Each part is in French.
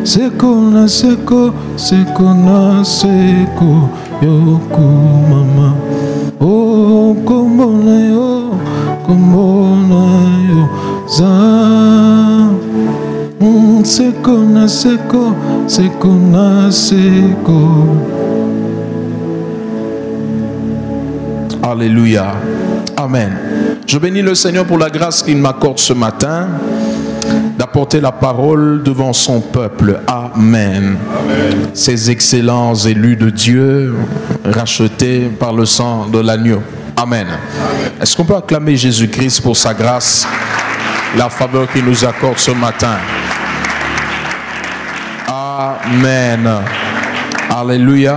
Sekona seko, sekona seko, yoku mama. Oh, kombona yo, za. Sekona seko, sekona seko. Alléluia. Amen. Je bénis le Seigneur pour la grâce qu'il m'accorde ce matin d'apporter la parole devant son peuple. Amen. Amen. Ces excellents élus de Dieu, rachetés par le sang de l'agneau. Amen. Est-ce qu'on peut acclamer Jésus-Christ pour sa grâce, la faveur qu'il nous accorde ce matin? Amen. Alléluia.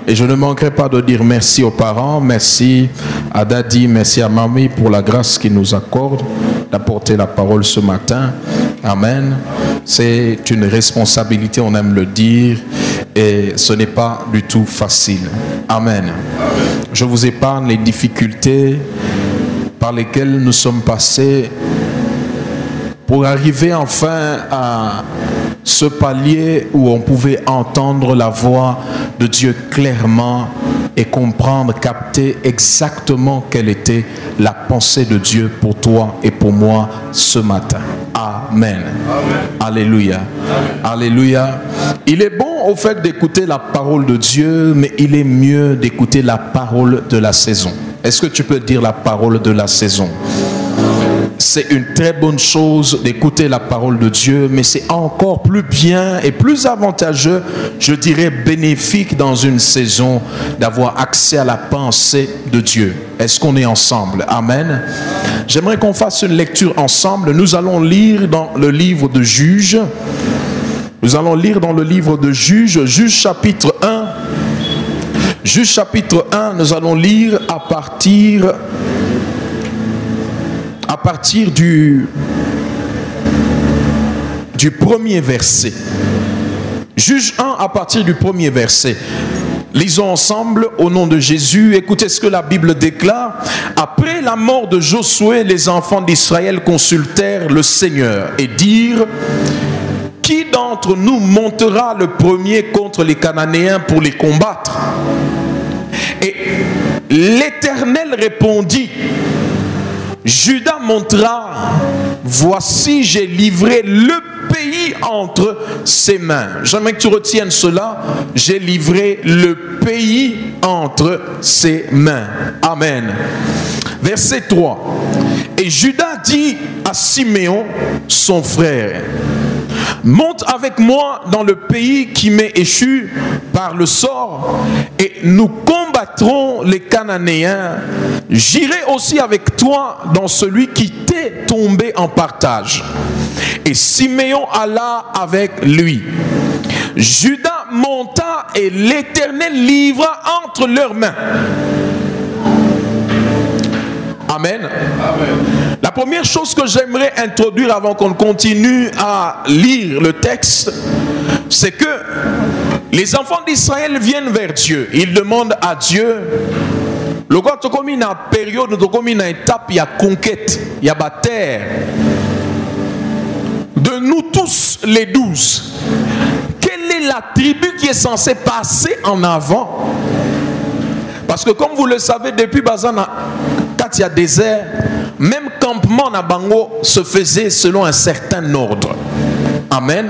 Et je ne manquerai pas de dire merci aux parents, merci à Daddy, merci à Mamie pour la grâce qu'ils nous accordent d'apporter la parole ce matin. Amen. C'est une responsabilité, on aime le dire, et ce n'est pas du tout facile. Amen. Je vous épargne les difficultés par lesquelles nous sommes passés pour arriver enfin à ce palier où on pouvait entendre la voix de Dieu clairement et comprendre, capter exactement quelle était la pensée de Dieu pour toi et pour moi ce matin. Amen. Amen. Alléluia. Amen. Alléluia. Il est bon au fait d'écouter la parole de Dieu, mais il est mieux d'écouter la parole de la saison. Est-ce que tu peux dire la parole de la saison? C'est une très bonne chose d'écouter la parole de Dieu, mais c'est encore plus bien et plus avantageux, je dirais bénéfique dans une saison, d'avoir accès à la pensée de Dieu. Est-ce qu'on est ensemble? Amen. J'aimerais qu'on fasse une lecture ensemble. Nous allons lire dans le livre de Juges. Nous allons lire dans le livre de Juges, Juges chapitre 1. Juges chapitre 1, nous allons lire à partir du premier verset. Juge 1 à partir du premier verset. Lisons ensemble au nom de Jésus. Écoutez ce que la Bible déclare. Après la mort de Josué, les enfants d'Israël consultèrent le Seigneur et dirent: qui d'entre nous montera le premier contre les Cananéens pour les combattre? Et l'Éternel répondit: Judas montera, voici j'ai livré le pays entre ses mains. J'aimerais que tu retiennes cela. J'ai livré le pays entre ses mains. Amen. Verset 3. Et Judas dit à Siméon, son frère: monte avec moi dans le pays qui m'est échu par le sort, et nous combattrons les Cananéens. J'irai aussi avec toi dans celui qui t'est tombé en partage. Et Siméon alla avec lui. Judas monta et l'Éternel livra entre leurs mains. Amen. Amen. La première chose que j'aimerais introduire avant qu'on continue à lire le texte, c'est que les enfants d'Israël viennent vers Dieu. Ils demandent à Dieu. Le gars, tu comme une période, tu comme une étape, il y a conquête, il y a bataille. De nous tous les 12, quelle est la tribu qui est censée passer en avant? Parce que comme vous le savez, depuis Bazana, quand il y a désert, même campement na bango se faisait selon un certain ordre. Amen.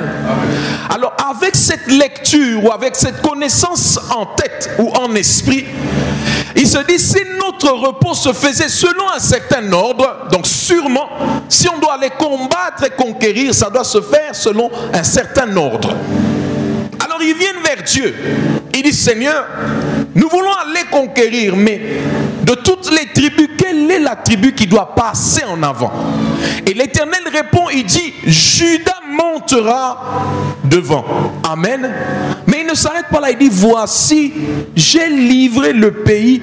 Alors avec cette lecture ou avec cette connaissance en tête ou en esprit, il se dit, si notre repos se faisait selon un certain ordre, donc sûrement, si on doit aller combattre et conquérir, ça doit se faire selon un certain ordre. Alors ils viennent vers Dieu. Ils disent: Seigneur, nous voulons aller conquérir, mais de toutes les tribus, quelle est la tribu qui doit passer en avant? Et l'Éternel répond, il dit: Judas montera devant. Amen. Mais il ne s'arrête pas là, il dit: voici, j'ai livré le pays,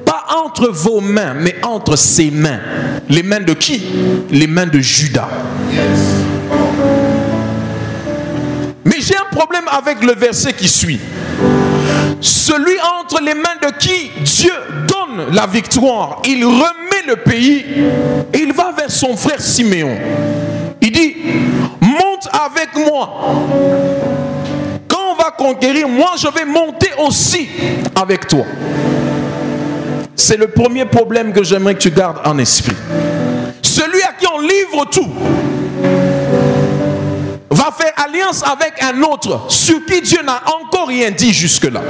pas entre vos mains, mais entre ses mains. Les mains de qui? Les mains de Judas. Mais j'ai un problème avec le verset qui suit. Celui entre les mains de qui Dieu donne la victoire, il remet le pays et il va vers son frère Siméon. Il dit: monte monte avec moi. Quand on va conquérir, moi je vais monter aussi avec toi. C'est le premier problème que j'aimerais que tu gardes en esprit. Celui à qui on livre tout va faire alliance avec un autre sur qui Dieu n'a encore rien dit jusque-là.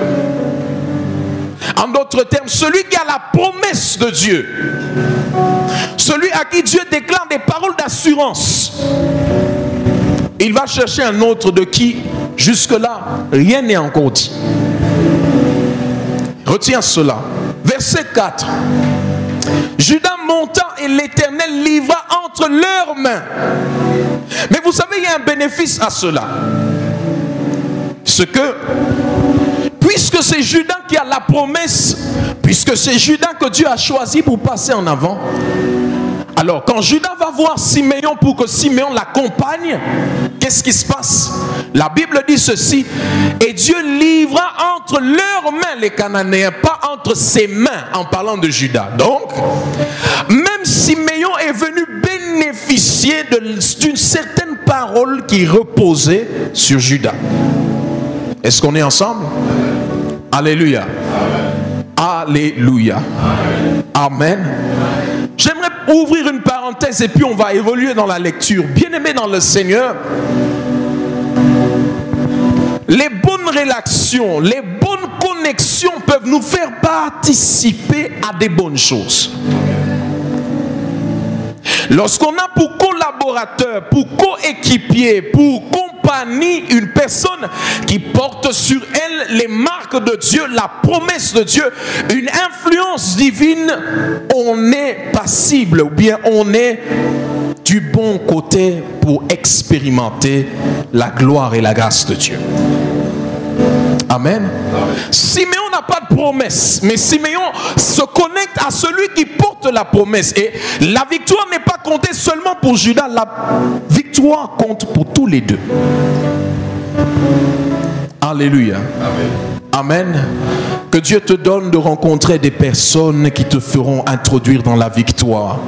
En d'autres termes, celui qui a la promesse de Dieu, celui à qui Dieu déclare des paroles d'assurance, il va chercher un autre de qui jusque-là rien n'est encore dit. Retiens cela. Verset 4. Judas monta et l'Éternel livra entre leurs mains. Mais vous savez, il y a un bénéfice à cela. Ce que, puisque c'est Judas qui a la promesse, puisque c'est Judas que Dieu a choisi pour passer en avant, alors quand Judas va voir Siméon pour que Siméon l'accompagne, qu'est-ce qui se passe? La Bible dit ceci: et Dieu livra entre leurs mains les Cananéens, pas entre ses mains, en parlant de Judas. Donc, même Siméon est venu bénéficier d'une certaine parole qui reposait sur Judas. Est-ce qu'on est ensemble? Alléluia. Alléluia. Amen. J'aimerais ouvrir une parenthèse et puis on va évoluer dans la lecture. Bien-aimés dans le Seigneur, les bonnes relations, les bonnes connexions peuvent nous faire participer à des bonnes choses. Lorsqu'on a pour collaborateur, pour coéquipier, pour compagnie une personne qui porte sur elle les marques de Dieu, la promesse de Dieu, une influence divine, on est passible ou bien on est du bon côté pour expérimenter la gloire et la grâce de Dieu. Amen. Siméon n'a pas de promesse, mais Siméon se connecte à celui qui porte la promesse. Et la victoire n'est pas comptée seulement pour Judas, la victoire compte pour tous les deux. Alléluia. Amen. Que Dieu te donne de rencontrer des personnes qui te feront introduire dans la victoire.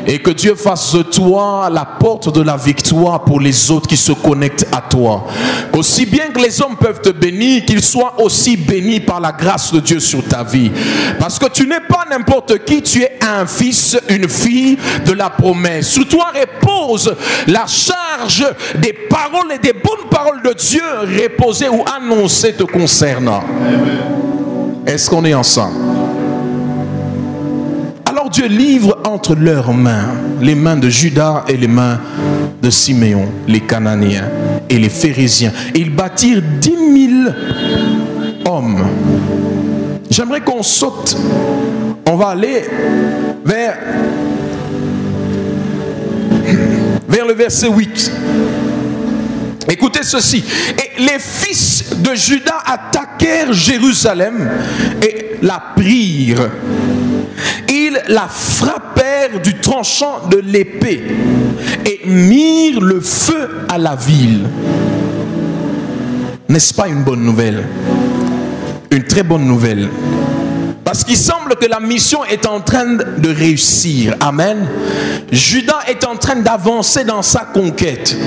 Et que Dieu fasse de toi la porte de la victoire pour les autres qui se connectent à toi. Aussi bien que les hommes peuvent te bénir, qu'ils soient aussi bénis par la grâce de Dieu sur ta vie. Parce que tu n'es pas n'importe qui, tu es un fils, une fille de la promesse. Sur toi repose la charge des paroles et des bonnes paroles de Dieu reposées ou annoncées te concernant. Est-ce qu'on est ensemble? Alors Dieu livre entre leurs mains, les mains de Judas et les mains de Siméon, les Cananéens et les Phérésiens. Et ils bâtirent 10 000 hommes. J'aimerais qu'on saute. On va aller vers le verset 8. Écoutez ceci. Et les fils de Juda attaquèrent Jérusalem et la prirent. Ils la frappèrent du tranchant de l'épée et mirent le feu à la ville. N'est-ce pas une bonne nouvelle? Une très bonne nouvelle. Parce qu'il semble que la mission est en train de réussir. Amen. Judas est en train d'avancer dans sa conquête.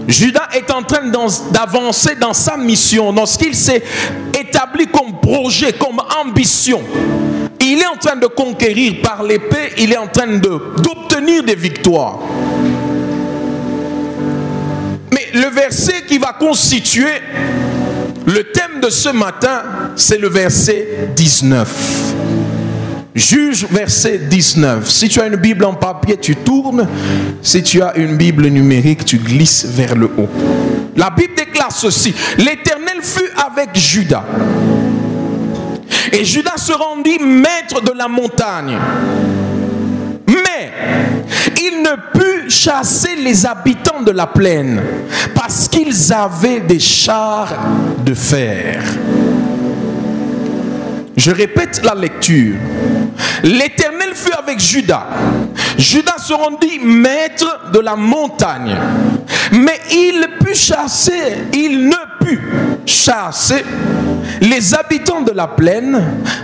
Judas est en train d'avancer dans sa mission, dans ce qu'il s'est établi comme projet, comme ambition. Il est en train de conquérir par l'épée, il est en train d'obtenir des victoires. Mais le verset qui va constituer le thème de ce matin, c'est le verset 19. Juge verset 19. Si tu as une Bible en papier, tu tournes. Si tu as une Bible numérique, tu glisses vers le haut. La Bible déclare ceci: l'Éternel fut avec Judas. Et Judas se rendit maître de la montagne. Mais il ne put chasser les habitants de la plaine parce qu'ils avaient des chars de fer. Je répète la lecture. L'Éternel fut avec Judas. Judas se rendit maître de la montagne. Mais il ne put chasser les habitants de la plaine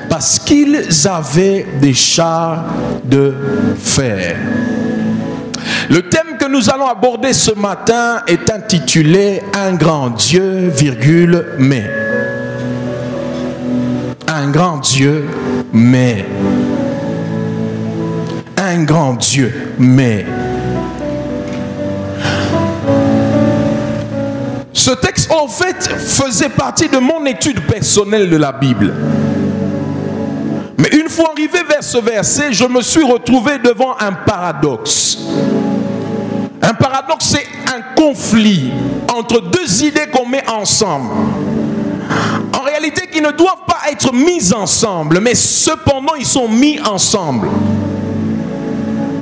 parce qu'ils avaient des chars de fer. Le thème que nous allons aborder ce matin est intitulé « Un grand Dieu, virgule, mais ». Un grand Dieu, mais. Un grand Dieu, mais. Ce texte, en fait, faisait partie de mon étude personnelle de la Bible. Mais une fois arrivé vers ce verset, je me suis retrouvé devant un paradoxe. Un paradoxe, c'est un conflit entre deux idées qu'on met ensemble. En réalité, qui ne doivent pas être mis ensemble, mais cependant, ils sont mis ensemble.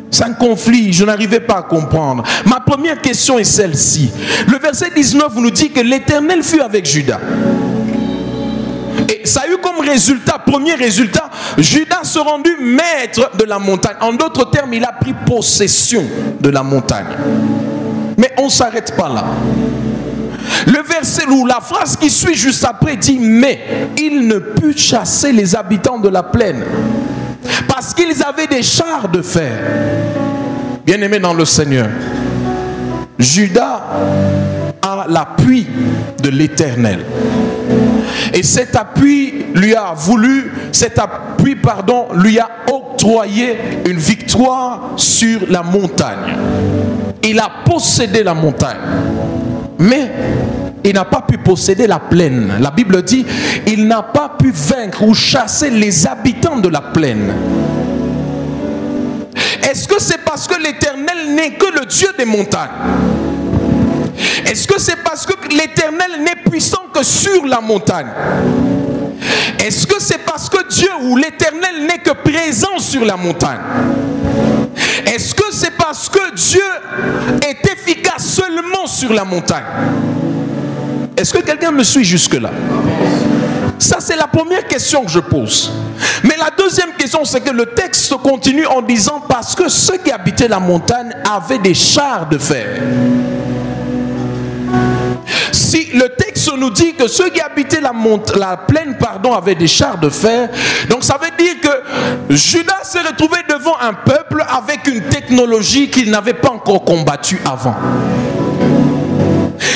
C'est un conflit, je n'arrivais pas à comprendre. Ma première question est celle-ci. Le verset 19 nous dit que l'Éternel fut avec Judas. Et ça a eu comme résultat, premier résultat, Judas se rendit maître de la montagne. En d'autres termes, il a pris possession de la montagne. Mais on ne s'arrête pas là. Le verset ou la phrase qui suit juste après dit « Mais il ne put chasser les habitants de la plaine parce qu'ils avaient des chars de fer. » Bien-aimé dans le Seigneur, Judas a l'appui de l'Éternel. Et cet appui lui a octroyé une victoire sur la montagne. Il a possédé la montagne. Mais il n'a pas pu posséder la plaine. La Bible dit, il n'a pas pu vaincre ou chasser les habitants de la plaine. Est-ce que c'est parce que l'Éternel n'est que le Dieu des montagnes? Est-ce que c'est parce que l'Éternel n'est puissant que sur la montagne? Est-ce que c'est parce que Dieu ou l'Éternel n'est que présent sur la montagne? Est-ce que c'est parce que Dieu est efficace seulement sur la montagne? Est-ce que quelqu'un me suit jusque-là? Ça, c'est la première question que je pose. Mais la deuxième question, c'est que le texte continue en disant parce que ceux qui habitaient la montagne avaient des chars de fer. Si le texte nous dit que ceux qui habitaient la plaine avaient des chars de fer, donc ça veut dire que Judas s'est retrouvé devant un peuple avec une technologie qu'il n'avait pas encore combattue avant.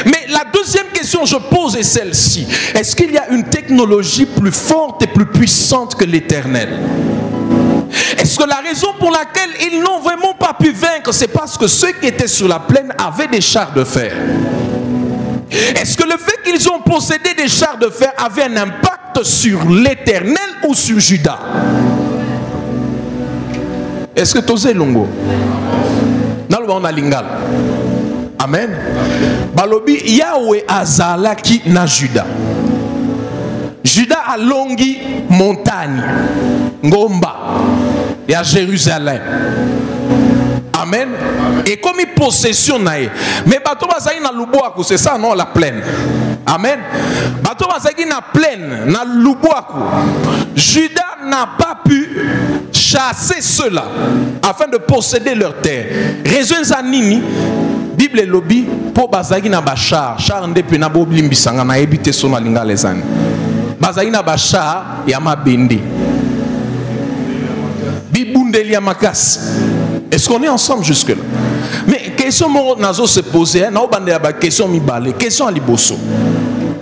Mais la deuxième question que je pose est celle-ci. Est-ce qu'il y a une technologie plus forte et plus puissante que l'Éternel? Est-ce que la raison pour laquelle ils n'ont vraiment pas pu vaincre, c'est parce que ceux qui étaient sur la plaine avaient des chars de fer? Est-ce que le fait qu'ils ont possédé des chars de fer avait un impact sur l'Éternel ou sur Judas? Est-ce que tu sais Longo? Nalwa on a lingala. Amen. Balobi Yahweh azalaki na Judas. Judas a longi montagne ngomba ya Jérusalem. Amen. Et comme il possession nae. Mais bato bazali na luboako, c'est ça non, la plaine. Amen. Bato bazali na plaine, na luboako. Judas n'a pas pu chasser ceux-là afin de posséder leur terre. Raison zanini Bible et lobby pour bazali na bachar, char ndepe na boblimbisanga na ebite sona linga lezani. Bazali na bachar ya mabende. Bibundeli ya makasi. Est-ce qu'on est ensemble jusque-là? Mais question nazo se poser, na obande ya ba question mibale, question liboso.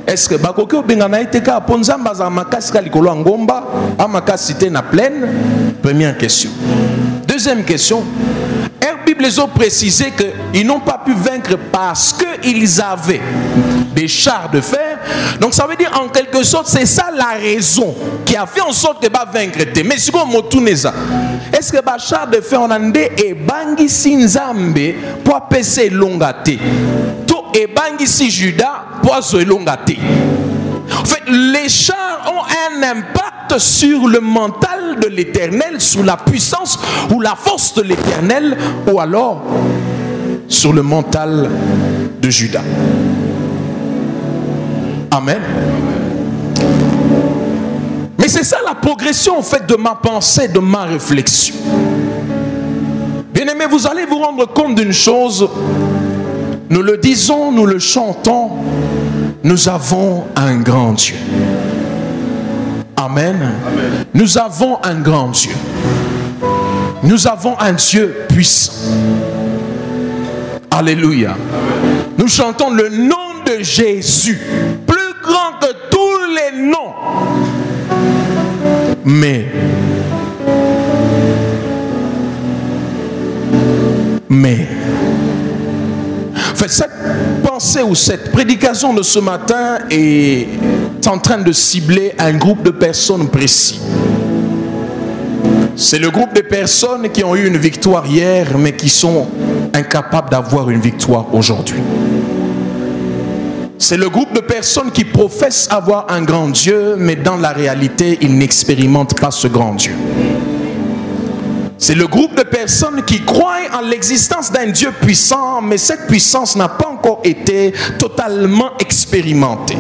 Est-ce que bakoki obengana iteka ponzamba za makasi ka likolo ngomba, a makasi te na plaine? Première question. Deuxième question. Bible les a précisé qu'ils n'ont pas pu vaincre parce qu'ils avaient des chars de fer. Donc ça veut dire en quelque sorte, c'est ça la raison qui a fait en sorte que va vaincre. Mais si on motuneza, est-ce que les chars de fer on a des et bangi sinzambe pour passer longate, tout et bangi si Judas pour se longate. En fait, les chars ont un impact sur le mental de l'Éternel, sur la puissance ou la force de l'Éternel, ou alors sur le mental de Judas. Amen. Mais c'est ça la progression en fait de ma pensée, de ma réflexion. Bien-aimés, vous allez vous rendre compte d'une chose. Nous le disons, nous le chantons. Nous avons un grand Dieu. Amen. Amen. Nous avons un grand Dieu. Nous avons un Dieu puissant. Alléluia. Nous chantons le nom de Jésus, plus grand que tous les noms. Mais en fait, cette pensée ou cette prédication de ce matin est en train de cibler un groupe de personnes précis. C'est le groupe de personnes qui ont eu une victoire hier, mais qui sont incapables d'avoir une victoire aujourd'hui. C'est le groupe de personnes qui professent avoir un grand Dieu, mais dans la réalité, ils n'expérimentent pas ce grand Dieu. C'est le groupe de personnes qui croient en l'existence d'un Dieu puissant, mais cette puissance n'a pas encore été totalement expérimentée.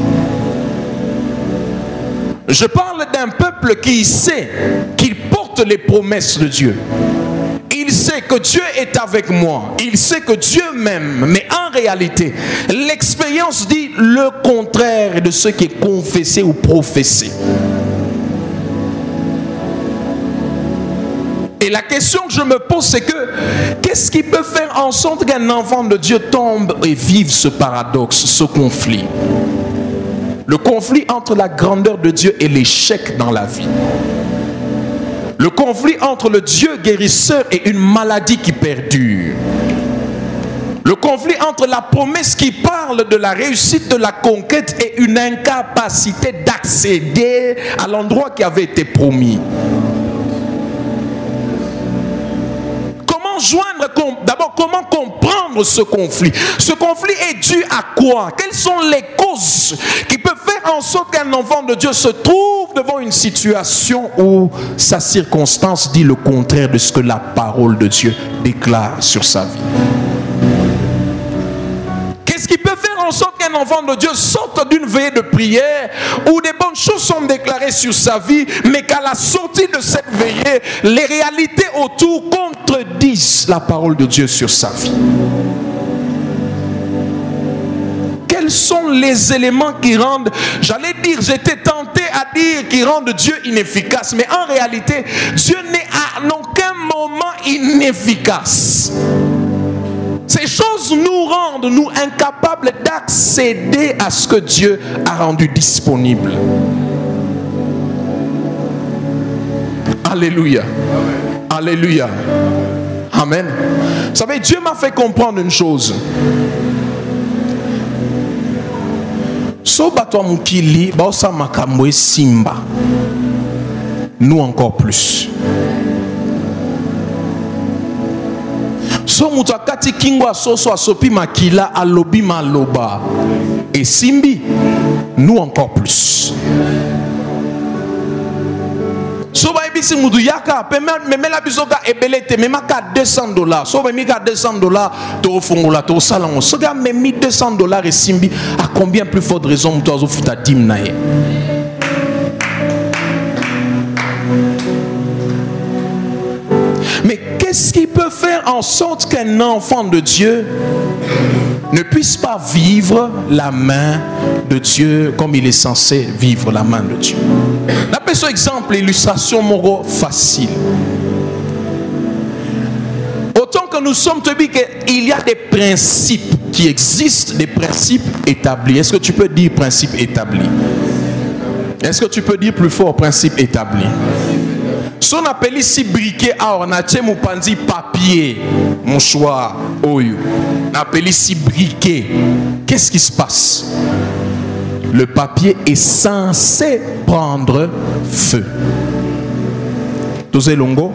Je parle d'un peuple qui sait qu'il porte les promesses de Dieu. Il sait que Dieu est avec moi. Il sait que Dieu m'aime. Mais en réalité, l'expérience dit le contraire de ce qui est confessé ou professé. Et la question que je me pose, c'est que qu'est-ce qui peut faire en sorte qu'un enfant de Dieu tombe et vive ce paradoxe, ce conflit? Le conflit entre la grandeur de Dieu et l'échec dans la vie. Le conflit entre le Dieu guérisseur et une maladie qui perdure. Le conflit entre la promesse qui parle de la réussite de la conquête et une incapacité d'accéder à l'endroit qui avait été promis. D'abord, comment comprendre ce conflit? Ce conflit est dû à quoi? Quelles sont les causes qui peuvent faire en sorte qu'un enfant de Dieu se trouve devant une situation où sa circonstance dit le contraire de ce que la parole de Dieu déclare sur sa vie? Qu'est-ce qui peut faire en sorte qu'un enfant de Dieu sorte d'une veillée de prière où des bonnes choses sont déclarées sur sa vie, mais qu'à la sortie de cette veillée, les réalités autour contredisent la parole de Dieu sur sa vie? Quels sont les éléments qui rendent, j'allais dire, j'étais tenté à dire qui rendent Dieu inefficace, mais en réalité, Dieu n'est à aucun moment inefficace. Ces choses nous rendent incapables d'accéder à ce que Dieu a rendu disponible. Alléluia. Alléluia. Amen. Vous savez, Dieu m'a fait comprendre une chose. Nous encore plus. So mutakati kingwa soso asopi makila alobi maloba et simbi, nous encore plus. So ba ibisi mudu yaka me la bisoka ebelete me maka $200. So ba mi ka $200 to fongola to salon. So ga me mi $200 et simbi, à combien plus forte raison mutu azo futa dim na ye? Mais qu'est-ce qui peut faire en sorte qu'un enfant de Dieu ne puisse pas vivre la main de Dieu comme il est censé vivre la main de Dieu? D'après ce exemple, illustration moro facile. Autant que nous sommes te dire qu'il y a des principes qui existent, des principes établis. Est-ce que tu peux dire principe établi? Est-ce que tu peux dire plus fort principe établi? Si on appelle ici briquet, on a dit papier, mouchoir, oyo. On appelle ici briquet. Qu'est-ce qui se passe? Le papier est censé prendre feu. Tous longo.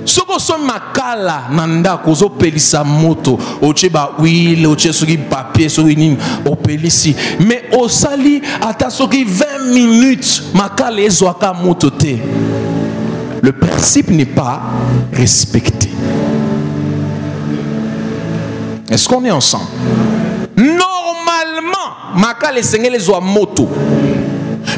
Si on a makala nanda kozo pelisa moto, oche ba huile, oche soki papier, soki nini, o pelisi. Mais au sali ata soki 20 minutes makala ezwaka moto te. Le principe n'est pas respecté. Est-ce qu'on est ensemble? Normalement, makala les seigneurs les oa moto.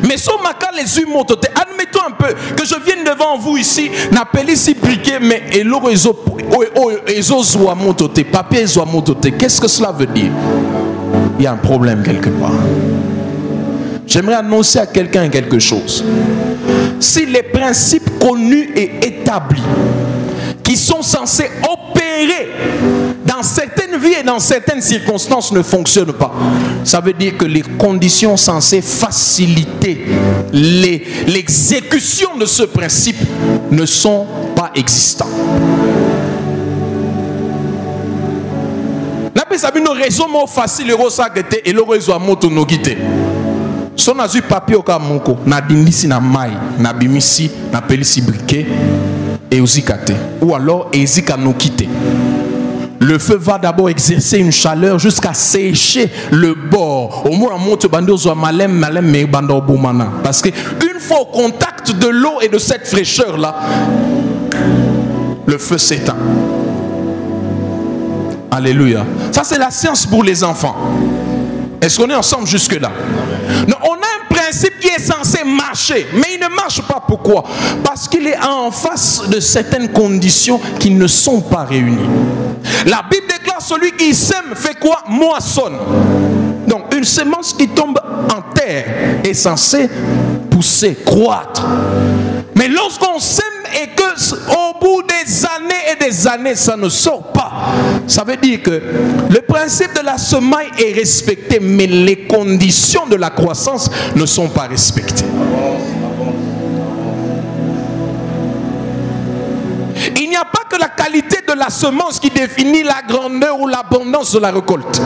Mais si maka les eu moto, admettons un peu que je vienne devant vous ici, n'appelle ici briquet, mais eloro ezo zoa moto te, papier zoa moto te. Qu'est-ce que cela veut dire? Il y a un problème quelque part. J'aimerais annoncer à quelqu'un quelque chose. Si les principes connus et établis qui sont censés opérer dans dans certaines vies et dans certaines circonstances ne fonctionne pas, ça veut dire que les conditions censées faciliter l'exécution de ce principe ne sont pas existantes. La paix, ça veut dire une raison facile et le réseau à moto no quitté. Son azu papier au kamoko na dindisi na mai na bimisi na pelisi briquet et ozikate ou alors ezika no quitté. Le feu va d'abord exercer une chaleur jusqu'à sécher le bord. Au moins monte bando zo malem me bando boumana parce que une fois au contact de l'eau et de cette fraîcheur là, le feu s'éteint. Alléluia. Ça c'est la science pour les enfants. Est-ce qu'on est ensemble jusque-là? Non, on a un principe qui est censé marcher, mais il ne marche pas. Pourquoi? Parce qu'il est en face de certaines conditions qui ne sont pas réunies. La Bible déclare celui qui sème fait quoi? Moissonne. Donc une semence qui tombe en terre est censée pousser, croître. Mais lorsqu'on sème et que au bout des années et des années ça ne sort pas, ça veut dire que le principe de la semaille est respecté, mais les conditions de la croissance ne sont pas respectées. Il n'y a pas que la qualité de la semence qui définit la grandeur ou l'abondance de la récolte.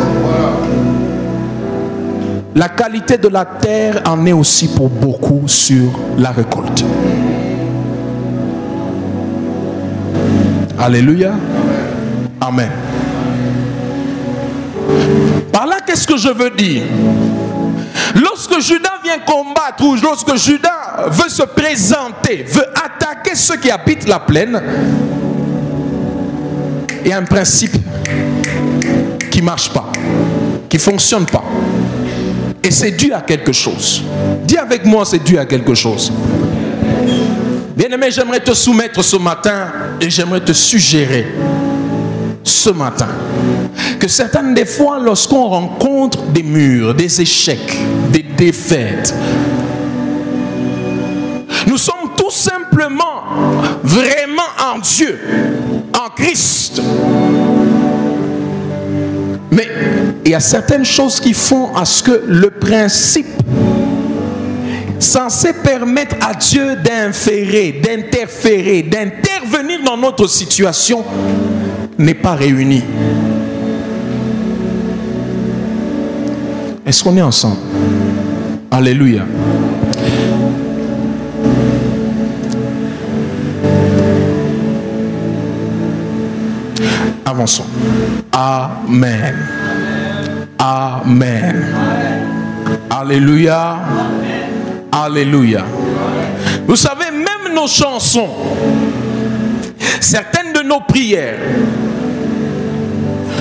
La qualité de la terre en est aussi pour beaucoup sur la récolte. Alléluia. Amen. Par là, qu'est-ce que je veux dire? Lorsque Judas vient combattre, ou lorsque Judas veut se présenter, veut attaquer ceux qui habitent la plaine, il y a un principe qui ne marche pas, qui ne fonctionne pas. Et c'est dû à quelque chose. Dis avec moi, c'est dû à quelque chose. Bien-aimé, j'aimerais te soumettre ce matin et j'aimerais te suggérer ce matin que certaines des fois, lorsqu'on rencontre des murs, des échecs, des défaites, nous sommes tout simplement vraiment en Dieu, en Christ. Mais il y a certaines choses qui font à ce que le principe censé permettre à Dieu d'inférer, d'interférer, d'intervenir dans notre situation n'est pas réuni. Est-ce qu'on est ensemble? Alléluia. Avançons. Amen. Amen. Alléluia. Alléluia. Vous savez, même nos chansons, certaines de nos prières,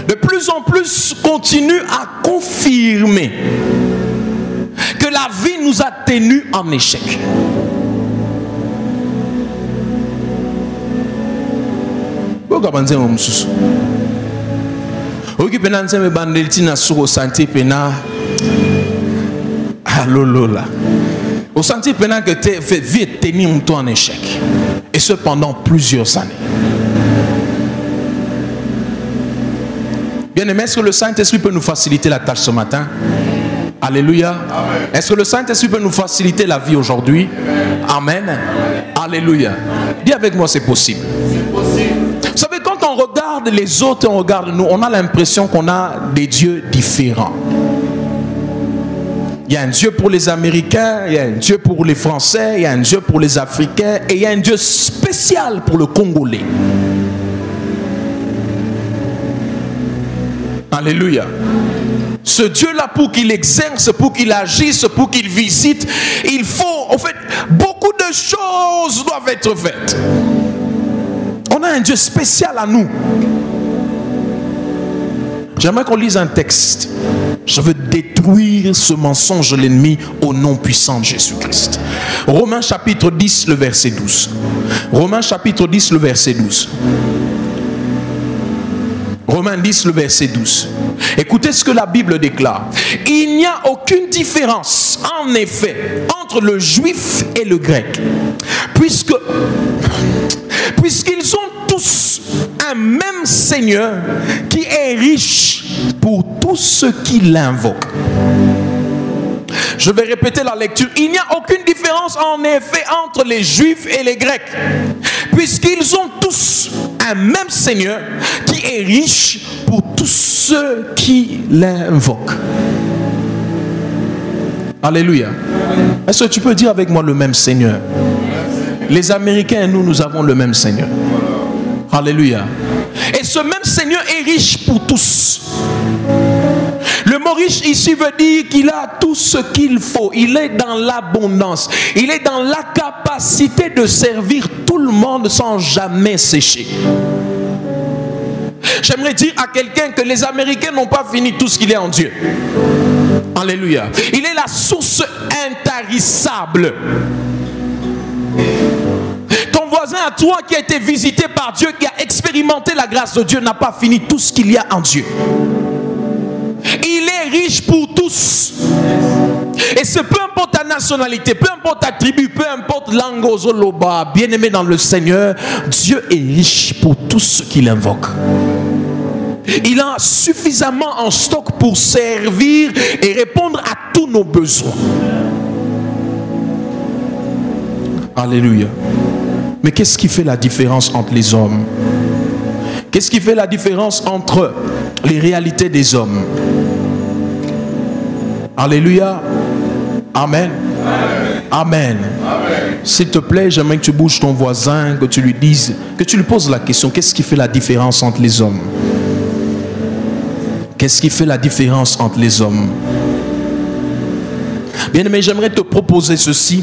de plus en plus continuent à confirmer que la vie nous a tenus en échec. Au senti pendant que ta vie est tenue en échec. Et ce pendant plusieurs années. Bien aimé, est-ce que le Saint-Esprit peut nous faciliter la tâche ce matin? Alléluia. Est-ce que le Saint-Esprit peut nous faciliter la vie aujourd'hui? Amen. Alléluia. Dis avec moi, c'est possible. Vous savez, quand on regarde les autres et on regarde nous, on a l'impression qu'on a des dieux différents. Il y a un Dieu pour les Américains, il y a un Dieu pour les Français, il y a un Dieu pour les Africains et il y a un Dieu spécial pour le Congolais. Alléluia. Ce Dieu-là, pour qu'il exerce, pour qu'il agisse, pour qu'il visite, il faut, en fait, beaucoup de choses doivent être faites. On a un Dieu spécial à nous. J'aimerais qu'on lise un texte. Je veux détruire ce mensonge de l'ennemi au nom puissant de Jésus-Christ. Romains chapitre 10, le verset 12. Romains chapitre 10, le verset 12. Romains 10, le verset 12. Écoutez ce que la Bible déclare. Il n'y a aucune différence, en effet, entre le juif et le grec. Puisqu'ils ont tous un même Seigneur qui est riche pour tous ceux qui l'invoquent. Je vais répéter la lecture. Il n'y a aucune différence en effet entre les Juifs et les Grecs, puisqu'ils ont tous un même Seigneur qui est riche pour tous ceux qui l'invoquent. Alléluia. Est-ce que tu peux dire avec moi le même Seigneur? Les Américains et nous, nous avons le même Seigneur. Alléluia. Et ce même Seigneur est riche pour tous. Le mot riche ici veut dire qu'il a tout ce qu'il faut. Il est dans l'abondance. Il est dans la capacité de servir tout le monde sans jamais sécher. J'aimerais dire à quelqu'un que les Américains n'ont pas fini tout ce qu'il y a en Dieu. Alléluia. Il est la source intarissable. Ton voisin à toi qui a été visité par Dieu, qui a expérimenté la grâce de Dieu, n'a pas fini tout ce qu'il y a en Dieu. Il est riche pour tous. Et ce peu importe ta nationalité, peu importe ta tribu, peu importe l'angozoloba, bien-aimé dans le Seigneur, Dieu est riche pour tous ceux qui l'invoquent. Il a suffisamment en stock pour servir et répondre à tous nos besoins. Alléluia. Mais qu'est-ce qui fait la différence entre les hommes? Qu'est-ce qui fait la différence entre les réalités des hommes? Alléluia. Amen. Amen. S'il te plaît, j'aimerais que tu bouges ton voisin, que tu lui dises, que tu lui poses la question, qu'est-ce qui fait la différence entre les hommes? Qu'est-ce qui fait la différence entre les hommes? Bien-aimé, j'aimerais te proposer ceci.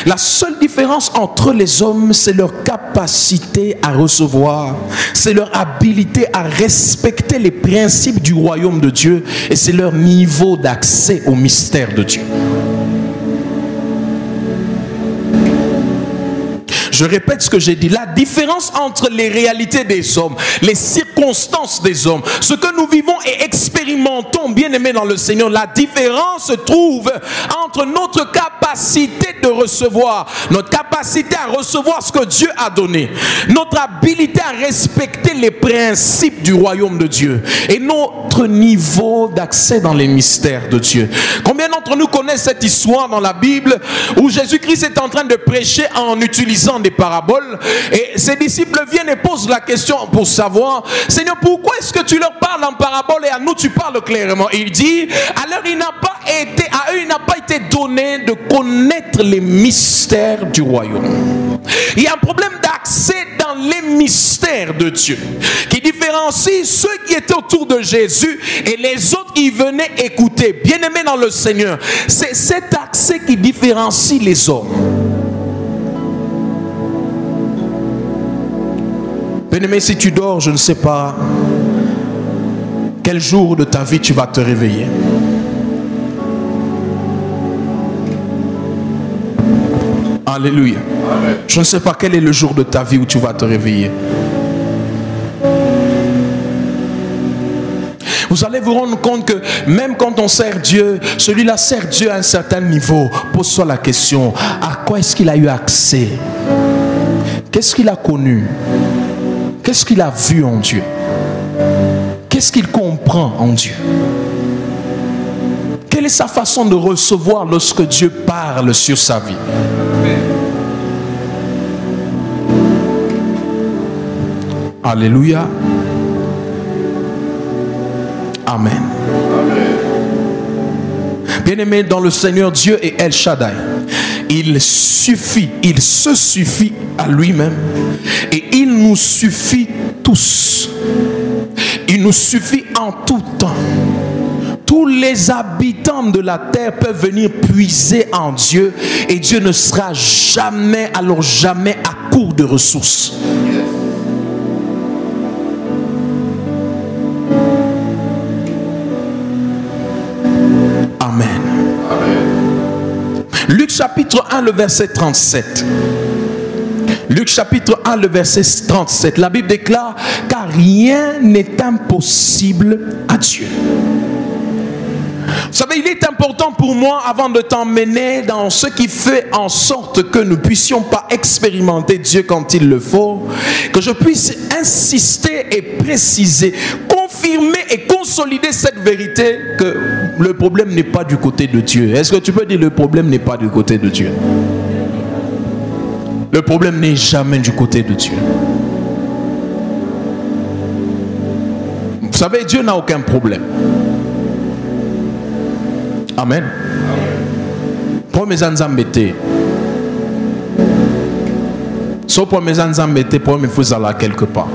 La seule différence entre les hommes, c'est leur capacité à recevoir, c'est leur habilité à respecter les principes du royaume de Dieu, et c'est leur niveau d'accès au mystère de Dieu. Je répète ce que j'ai dit. La différence entre les réalités des hommes, les circonstances des hommes, ce que nous vivons et expérimentons, bien aimés dans le Seigneur, la différence se trouve entre notre capacité de recevoir, notre capacité à recevoir ce que Dieu a donné, notre habilité à respecter les principes du royaume de Dieu et notre niveau d'accès dans les mystères de Dieu. Combien d'entre nous connaissent cette histoire dans la Bible où Jésus-Christ est en train de prêcher en utilisant des paraboles, et ses disciples viennent et posent la question pour savoir: Seigneur, pourquoi est-ce que tu leur parles en parabole et à nous tu parles clairement? Et il dit: à eux il n'a pas été donné de connaître les mystères du royaume. Il y a un problème d'accès dans les mystères de Dieu qui différencie ceux qui étaient autour de Jésus et les autres qui venaient écouter. Bien-aimés dans le Seigneur, c'est cet accès qui différencie les hommes. Bien-aimé, si tu dors, je ne sais pas quel jour de ta vie tu vas te réveiller. Alléluia. Amen. Je ne sais pas quel est le jour de ta vie où tu vas te réveiller. Vous allez vous rendre compte que même quand on sert Dieu, celui-là sert Dieu à un certain niveau. Pose-toi la question: à quoi est-ce qu'il a eu accès? Qu'est-ce qu'il a connu? Qu'est-ce qu'il a vu en Dieu? Qu'est-ce qu'il comprend en Dieu? Quelle est sa façon de recevoir lorsque Dieu parle sur sa vie? Alléluia. Amen. Bien-aimé dans le Seigneur, Dieu est El Shaddai. Il se suffit à lui-même et il nous suffit tous. Il nous suffit en tout temps. Tous les habitants de la terre peuvent venir puiser en Dieu et Dieu ne sera jamais, alors jamais à court de ressources. Amen. Luc chapitre 1, le verset 37. Luc chapitre 1, le verset 37. La Bible déclare: car rien n'est impossible à Dieu. Vous savez, il est important pour moi, avant de t'emmener dans ce qui fait en sorte que nous ne puissions pas expérimenter Dieu quand il le faut, que je puisse insister et préciser, confirmer et consolider cette vérité que le problème n'est pas du côté de Dieu. Est-ce que tu peux dire le problème n'est pas du côté de Dieu? Le problème n'est jamais du côté de Dieu. Vous savez, Dieu n'a aucun problème. Amen. Pour mes embêtés. Sauf pour mes embêtés, pour mes fous là quelque part.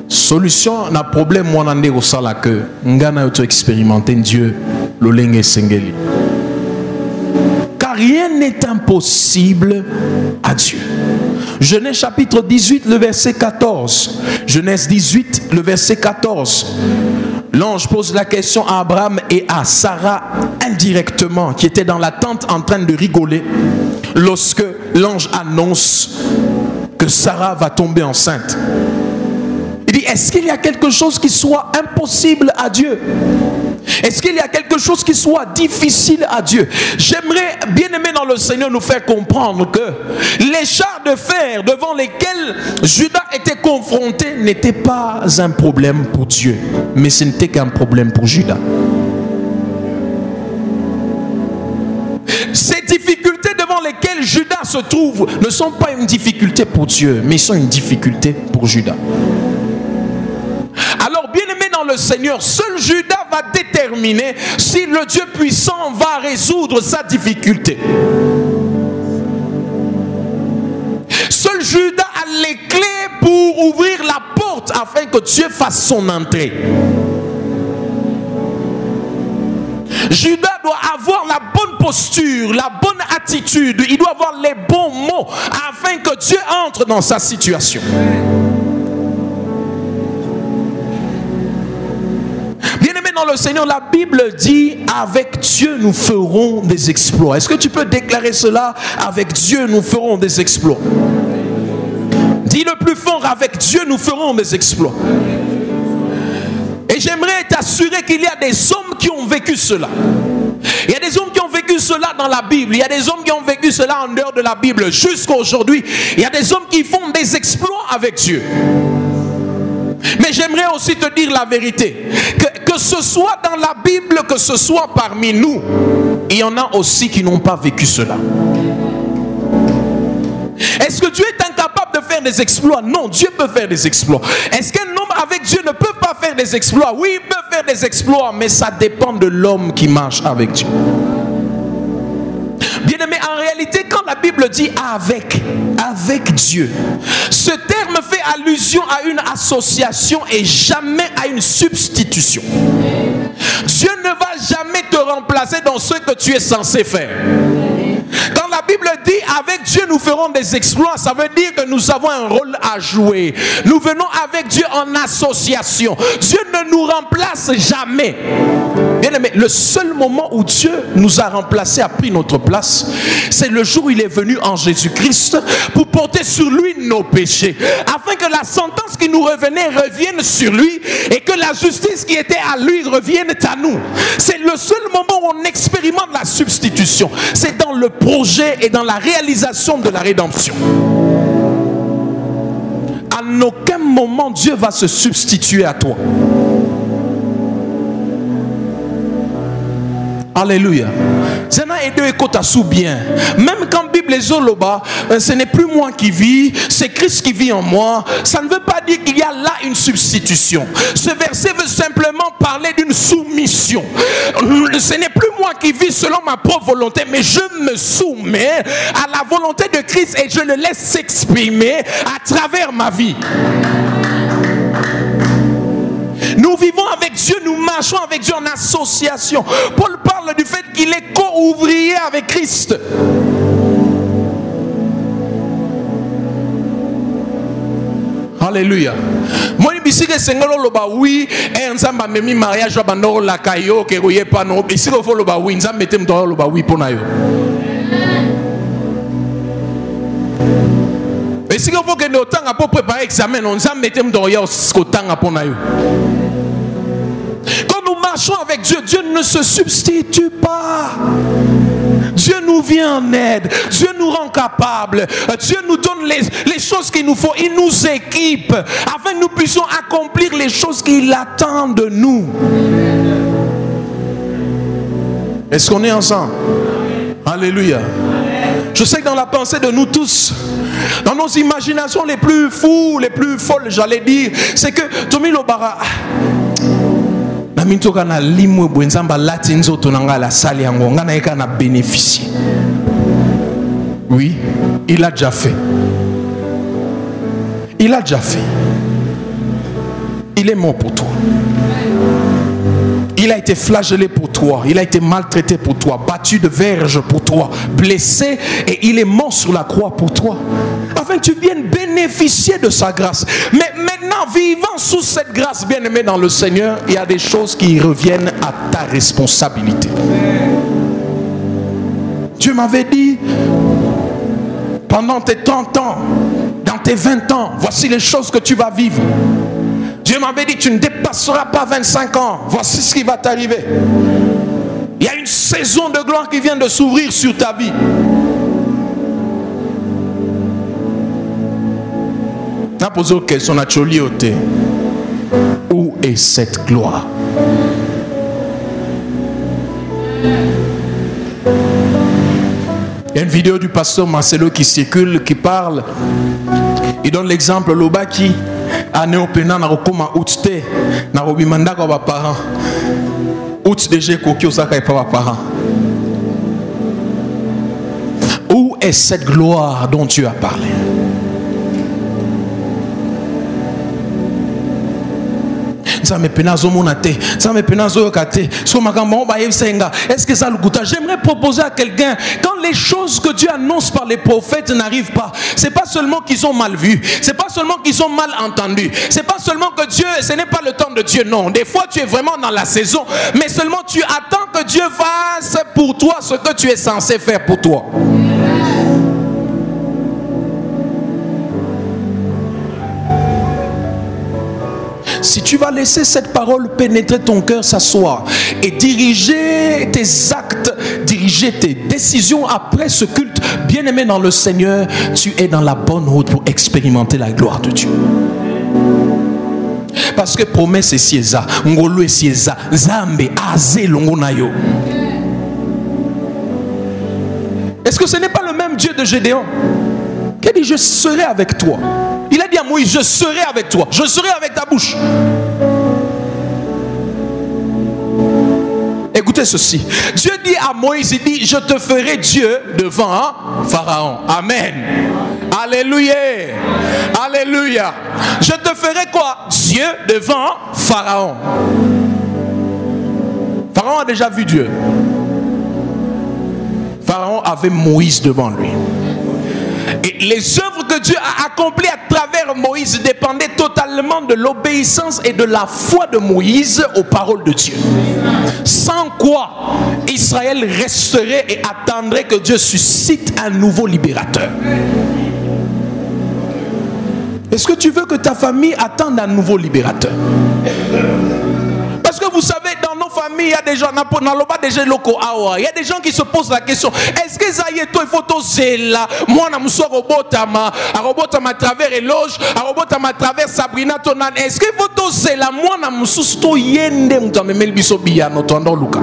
Solution na problème moi n'en au sala que ngana auto expérimenter Dieu l'olenge sengeli. Car rien n'est impossible à Dieu. Genèse chapitre 18 le verset 14. Genèse 18 le verset 14. L'ange pose la question à Abraham et à Sarah indirectement, qui étaient dans la tente en train de rigoler, lorsque l'ange annonce que Sarah va tomber enceinte. Il dit, est-ce qu'il y a quelque chose qui soit impossible à Dieu? Est-ce qu'il y a quelque chose qui soit difficile à Dieu? J'aimerais, bien aimé dans le Seigneur, nous faire comprendre que les chars de fer devant lesquels Judas était confronté n'étaient pas un problème pour Dieu, mais ce n'était qu'un problème pour Judas. Ces difficultés devant lesquelles Judas se trouve ne sont pas une difficulté pour Dieu, mais sont une difficulté pour Judas. Alors, bien aimé dans le Seigneur, seul Judas va déterminer si le Dieu puissant va résoudre sa difficulté. Seul Judas a les clés pour ouvrir la porte afin que Dieu fasse son entrée. Judas doit avoir la bonne posture, la bonne attitude. Il doit avoir les bons mots afin que Dieu entre dans sa situation. Bien-aimé dans le Seigneur, la Bible dit avec Dieu nous ferons des exploits. Est-ce que tu peux déclarer cela? Avec Dieu nous ferons des exploits. Dis le plus fort, avec Dieu nous ferons des exploits. Et j'aimerais t'assurer qu'il y a des hommes qui ont vécu cela. Il y a des hommes qui ont vécu cela dans la Bible. Il y a des hommes qui ont vécu cela en dehors de la Bible. Jusqu'à aujourd'hui, il y a des hommes qui font des exploits avec Dieu. Mais j'aimerais aussi te dire la vérité. Que ce soit dans la Bible, que ce soit parmi nous, il y en a aussi qui n'ont pas vécu cela. Est-ce que Dieu est incapable de faire des exploits? Non, Dieu peut faire des exploits. Est-ce qu'un homme avec Dieu ne peut pas faire des exploits? Oui, il peut faire des exploits, mais ça dépend de l'homme qui marche avec Dieu. Bien aimé, en réalité, quand la Bible dit avec Dieu, ce terme fait allusion à une association et jamais à une substitution. Dieu ne va jamais te remplacer dans ce que tu es censé faire. Quand la Bible dit avec Dieu nous ferons des exploits, ça veut dire que nous avons un rôle à jouer. Nous venons avec Dieu en association. Dieu ne nous remplace jamais. Bien aimé, le seul moment où Dieu nous a remplacés, a pris notre place, c'est le jour où il est venu en Jésus-Christ pour porter sur lui nos péchés, afin que la sentence qui nous revenait revienne sur lui et que la justice qui était à lui revienne à nous. C'est le seul moment où on expérimente la substitution. C'est dans le projet et dans la réalisation de la rédemption. À aucun moment Dieu va se substituer à toi. Alléluia. Même quand Bible est zoloba, ce n'est plus moi qui vis, c'est Christ qui vit en moi. Ça ne veut pas dire qu'il y a là une substitution. Ce verset veut simplement parler d'une soumission. Ce n'est plus moi qui vis selon ma propre volonté, mais je me soumets à la volonté de Christ et je le laisse s'exprimer à travers ma vie. Nous vivons avec Dieu, nous marchons avec Dieu en association. Paul parle du fait qu'il est co-ouvrier avec Christ. Alléluia. Moi, je suis oui, et ensemble, même mariage, je vais la caillou, que vous pas non. Ici, il faut le oui, nous allons mettre le oui pour nous. Et si vous voulez que nous pour préparer l'examen, nous allons mettre le temps pour nous. Quand nous marchons avec Dieu, Dieu ne se substitue pas. Dieu nous vient en aide, Dieu nous rend capables, Dieu nous donne les choses qu'il nous faut, il nous équipe afin que nous puissions accomplir les choses qu'il attend de nous. Est-ce qu'on est ensemble? Alléluia. Je sais que dans la pensée de nous tous, dans nos imaginations les plus fous, les plus folles, j'allais dire, c'est que Tomi Lobara oui, il a déjà fait. Il a déjà fait. Il est mort pour toi. Il a été flagellé pour toi. Il a été maltraité pour toi. Battu de verge pour toi. Blessé. Et il est mort sur la croix pour toi. Afin que tu viennes bénéficier de sa grâce. Mais maintenant, vivant sous cette grâce, bien-aimé dans le Seigneur, il y a des choses qui reviennent à ta responsabilité. Dieu m'avait dit, pendant tes 30 ans, dans tes 20 ans, voici les choses que tu vas vivre. Dieu m'avait dit, tu ne dépasseras pas 25 ans. Voici ce qui va t'arriver. Il y a une saison de gloire qui vient de s'ouvrir sur ta vie. Où est cette gloire? Il y a une vidéo du pasteur Marcelo qui circule, qui parle. Il donne l'exemple, Lobaki. Anéopena na rokoma outste na robimanda kwa ba parents out DG koki osaka et pas parents. Où est cette gloire dont tu as parlé? Est-ce que ça le goûte? J'aimerais proposer à quelqu'un, quand les choses que Dieu annonce par les prophètes n'arrivent pas, c'est pas seulement qu'ils ont mal vu, c'est pas seulement qu'ils ont mal entendu, c'est pas seulement que Dieu, ce n'est pas le temps de Dieu, non. Des fois tu es vraiment dans la saison, mais seulement tu attends que Dieu fasse pour toi ce que tu es censé faire pour toi. Si tu vas laisser cette parole pénétrer ton cœur, s'asseoir et diriger tes actes, diriger tes décisions après ce culte, bien-aimé dans le Seigneur, tu es dans la bonne route pour expérimenter la gloire de Dieu. Parce que promesse est sieza, ngolo est sieza, zambe aze longonayo. Est-ce que ce n'est pas le même Dieu de Gédéon qui dit je serai avec toi? Il a dit à Moïse, je serai avec toi, je serai avec ta bouche. Écoutez ceci. Dieu dit à Moïse, il dit, je te ferai Dieu devant Pharaon. Amen. Alléluia. Alléluia. Je te ferai quoi? Dieu devant Pharaon. Pharaon a déjà vu Dieu. Pharaon avait Moïse devant lui. Et les œuvres que Dieu a accomplies à travers Moïse dépendaient totalement de l'obéissance et de la foi de Moïse aux paroles de Dieu. Sans quoi Israël resterait et attendrait que Dieu suscite un nouveau libérateur. Est-ce que tu veux que ta famille attende un nouveau libérateur? Parce que vous savez, dans nos familles, il y a des gens, il y a des gens qui se posent la question, est-ce que ça y est, il faut oser là? Moi, je suis robotama à travers Éloge, robotama à travers Sabrina Tonan. Est-ce qu'il faut oser là? Moi, je suis yende, mutamemel bisobia, notondo luka.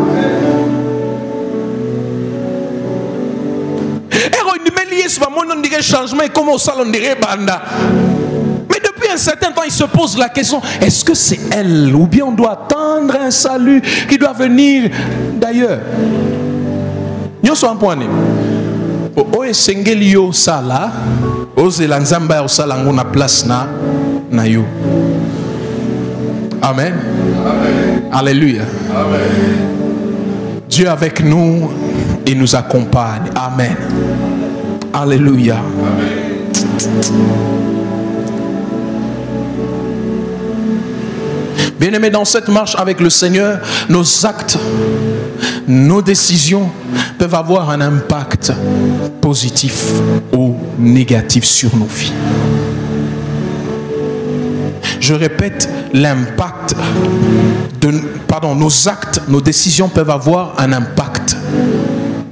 Et on dirait changement et comment ça on dirait banda. Mais depuis un certain temps, il se pose la question, est-ce que c'est elle? Ou bien on doit attendre un salut qui doit venir d'ailleurs? Nous sommes un point. O esengeli yo sala, o zelanzamba o sala ngona place na yo. Amen. Amen. Alléluia. Amen. Dieu avec nous et nous accompagne. Amen. Alléluia. Amen. Bien-aimés, dans cette marche avec le Seigneur, nos actes, nos décisions peuvent avoir un impact positif ou négatif sur nos vies. je répète, l'impact de, nos actes, nos décisions peuvent avoir un impact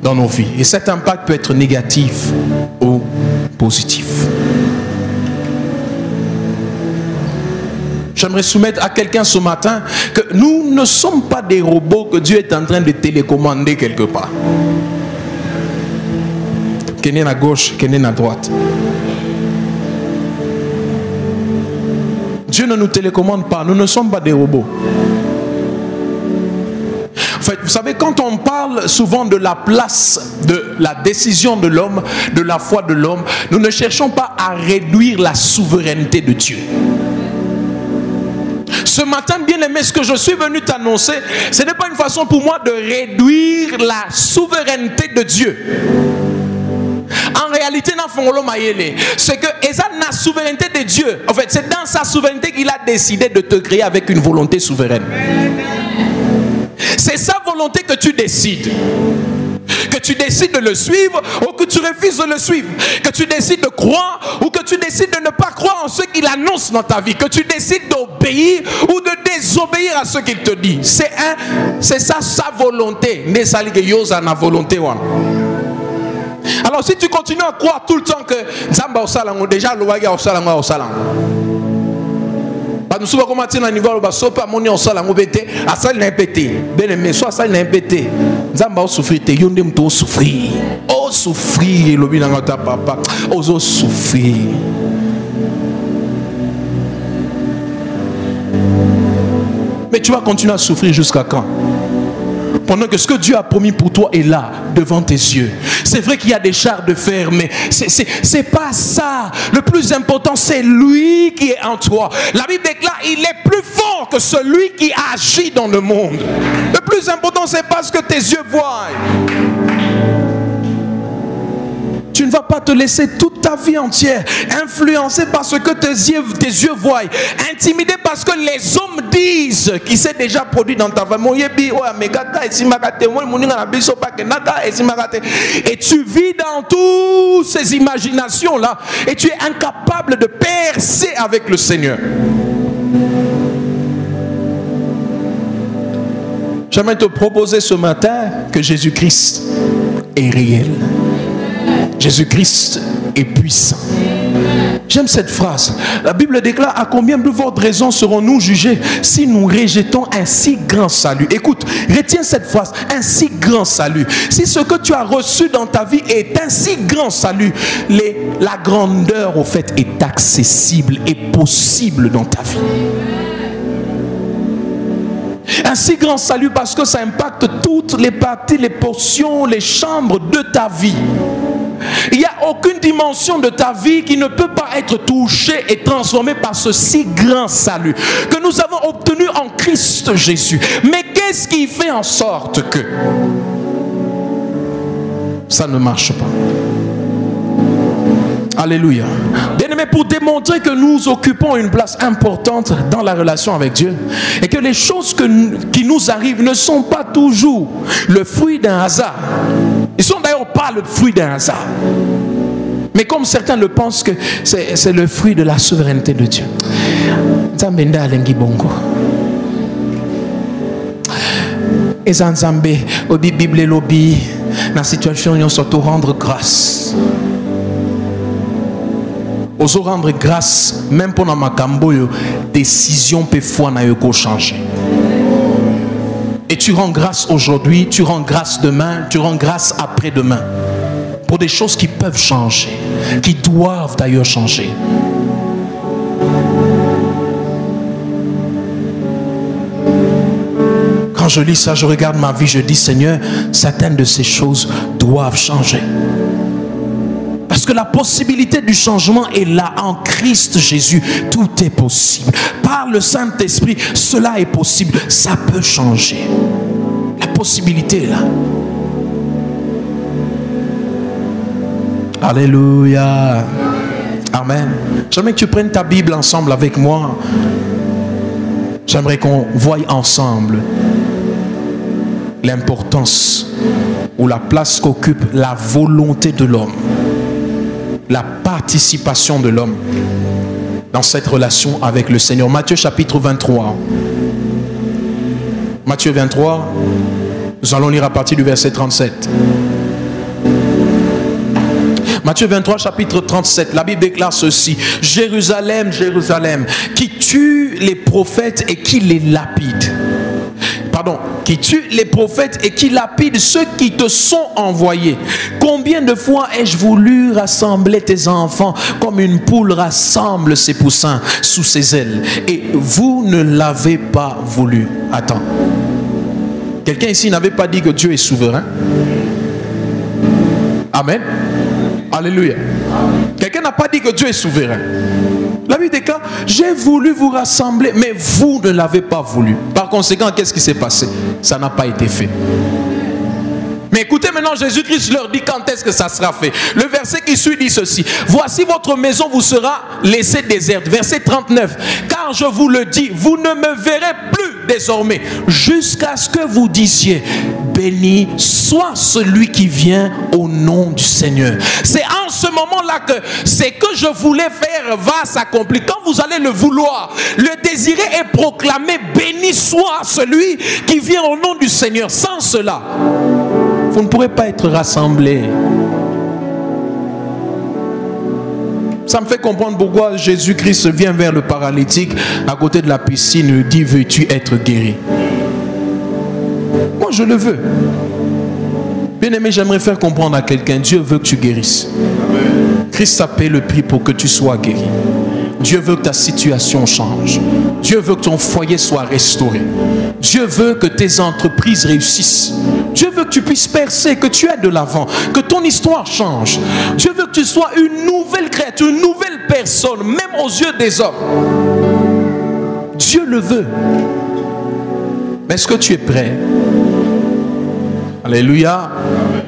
dans nos vies. Et cet impact peut être négatif ou positif. J'aimerais soumettre à quelqu'un ce matin que nous ne sommes pas des robots que Dieu est en train de télécommander quelque part. Qui n'est à gauche, qui n'est à droite. Dieu ne nous télécommande pas, nous ne sommes pas des robots. En fait, vous savez, quand on parle souvent de la place de la décision de l'homme, de la foi de l'homme, nous ne cherchons pas à réduire la souveraineté de Dieu. Ce matin, bien-aimé, ce que je suis venu t'annoncer, ce n'est pas une façon pour moi de réduire la souveraineté de Dieu. En réalité, c'est que la souveraineté de Dieu, en fait, c'est dans sa souveraineté qu'il a décidé de te créer avec une volonté souveraine. C'est sa volonté que tu décides. Que tu décides de le suivre ou que tu refuses de le suivre. Que tu décides de croire ou que tu décides de ne pas croire en ce qu'il annonce dans ta vie. Que tu décides d'obéir ou de désobéir à ce qu'il te dit. C'est ça sa volonté. Alors si tu continues à croire tout le temps que Nzamba Osalango, déjà Loaga Osalango Osalango. Nous sommes comme à niveau de sopa moni Osalango bete, asal n'a pété. Bien aimé, soit asal n'a pété. Nzamba souffrir, te yonde mto souffrir. Oh souffrir, lobi nangata papa. Ozo souffrir. Mais tu vas continuer à souffrir jusqu'à quand? Pendant que ce que Dieu a promis pour toi est là, devant tes yeux. C'est vrai qu'il y a des chars de fer, mais c'est pas ça. Le plus important, c'est lui qui est en toi. La Bible déclare, il est plus fort que celui qui agit dans le monde. Le plus important, c'est pas ce que tes yeux voient. Tu ne vas pas te laisser toute ta vie entière influencer par ce que tes yeux voient, intimidé parce que les hommes disent qui s'est déjà produit dans ta famille. Et tu vis dans toutes ces imaginations là et tu es incapable de percer avec le Seigneur. J'aimerais te proposer ce matin que Jésus-Christ est réel. Jésus-Christ est puissant. J'aime cette phrase. La Bible déclare: à combien de fortes raisons serons-nous jugés si nous rejetons un si grand salut? Écoute, retiens cette phrase, un si grand salut. Si ce que tu as reçu dans ta vie est un si grand salut, la grandeur au fait est accessible et possible dans ta vie. Un si grand salut parce que ça impacte toutes les parties, les portions, les chambres de ta vie. Il n'y a aucune dimension de ta vie qui ne peut pas être touchée et transformée par ce si grand salut que nous avons obtenu en Christ Jésus. Mais qu'est-ce qui fait en sorte que ça ne marche pas? Alléluia. Bien-aimé, pour démontrer que nous occupons une place importante dans la relation avec Dieu et que les choses qui nous arrivent ne sont pas toujours le fruit d'un hasard. Ils ne sont d'ailleurs pas le fruit d'un hasard. Mais comme certains le pensent que c'est le fruit de la souveraineté de Dieu. Nzambenda alengi bongo. Ezanzambe obi Bible lobi na situation yon surtout rendre grâce. Oso rendre grâce même pour na makambo yo décision pe foi na yo ko changer. Et tu rends grâce aujourd'hui, tu rends grâce demain, tu rends grâce après-demain. Pour des choses qui peuvent changer, qui doivent d'ailleurs changer. Quand je lis ça, je regarde ma vie, je dis: Seigneur, certaines de ces choses doivent changer. Parce que la possibilité du changement est là en Christ Jésus. Tout est possible. Par le Saint-Esprit, cela est possible. Ça peut changer. La possibilité est là. Alléluia. Amen. J'aimerais que tu prennes ta Bible ensemble avec moi. J'aimerais qu'on voie ensemble l'importance ou la place qu'occupe la volonté de l'homme, la participation de l'homme dans cette relation avec le Seigneur. Matthieu chapitre 23. Matthieu 23, nous allons lire à partir du verset 37. Matthieu 23, chapitre 37, la Bible déclare ceci: Jérusalem, Jérusalem, qui tue les prophètes et qui les lapide. Pardon, qui tue les prophètes et qui lapide ceux qui te sont envoyés. Combien de fois ai-je voulu rassembler tes enfants comme une poule rassemble ses poussins sous ses ailes, et vous ne l'avez pas voulu. Attends. Quelqu'un ici n'avait pas dit que Dieu est souverain? Amen. Alléluia. Quelqu'un n'a pas dit que Dieu est souverain. La Bible déclare: j'ai voulu vous rassembler, mais vous ne l'avez pas voulu. Par conséquent, qu'est-ce qui s'est passé? Ça n'a pas été fait. Mais écoutez maintenant, Jésus-Christ leur dit quand est-ce que ça sera fait. Le verset qui suit dit ceci: voici votre maison vous sera laissée déserte. Verset 39. Car je vous le dis, vous ne me verrez plus désormais, jusqu'à ce que vous disiez: béni soit celui qui vient au nom du Seigneur. C'est en ce moment-là que ce que je voulais faire va s'accomplir. Quand vous allez le vouloir, le désirer et proclamer: béni soit celui qui vient au nom du Seigneur. Sans cela, vous ne pourrez pas être rassemblés. Ça me fait comprendre pourquoi Jésus-Christ vient vers le paralytique à côté de la piscine et lui dit: veux-tu être guéri? Moi je le veux. Bien aimé, j'aimerais faire comprendre à quelqu'un: Dieu veut que tu guérisses. Christ a payé le prix pour que tu sois guéri. Dieu veut que ta situation change. Dieu veut que ton foyer soit restauré. Dieu veut que tes entreprises réussissent. Dieu veut que tu puisses percer, que tu aies de l'avant, que ton histoire change. Dieu veut que tu sois une nouvelle créature, une nouvelle personne, même aux yeux des hommes. Dieu le veut. Mais est-ce que tu es prêt? Alléluia.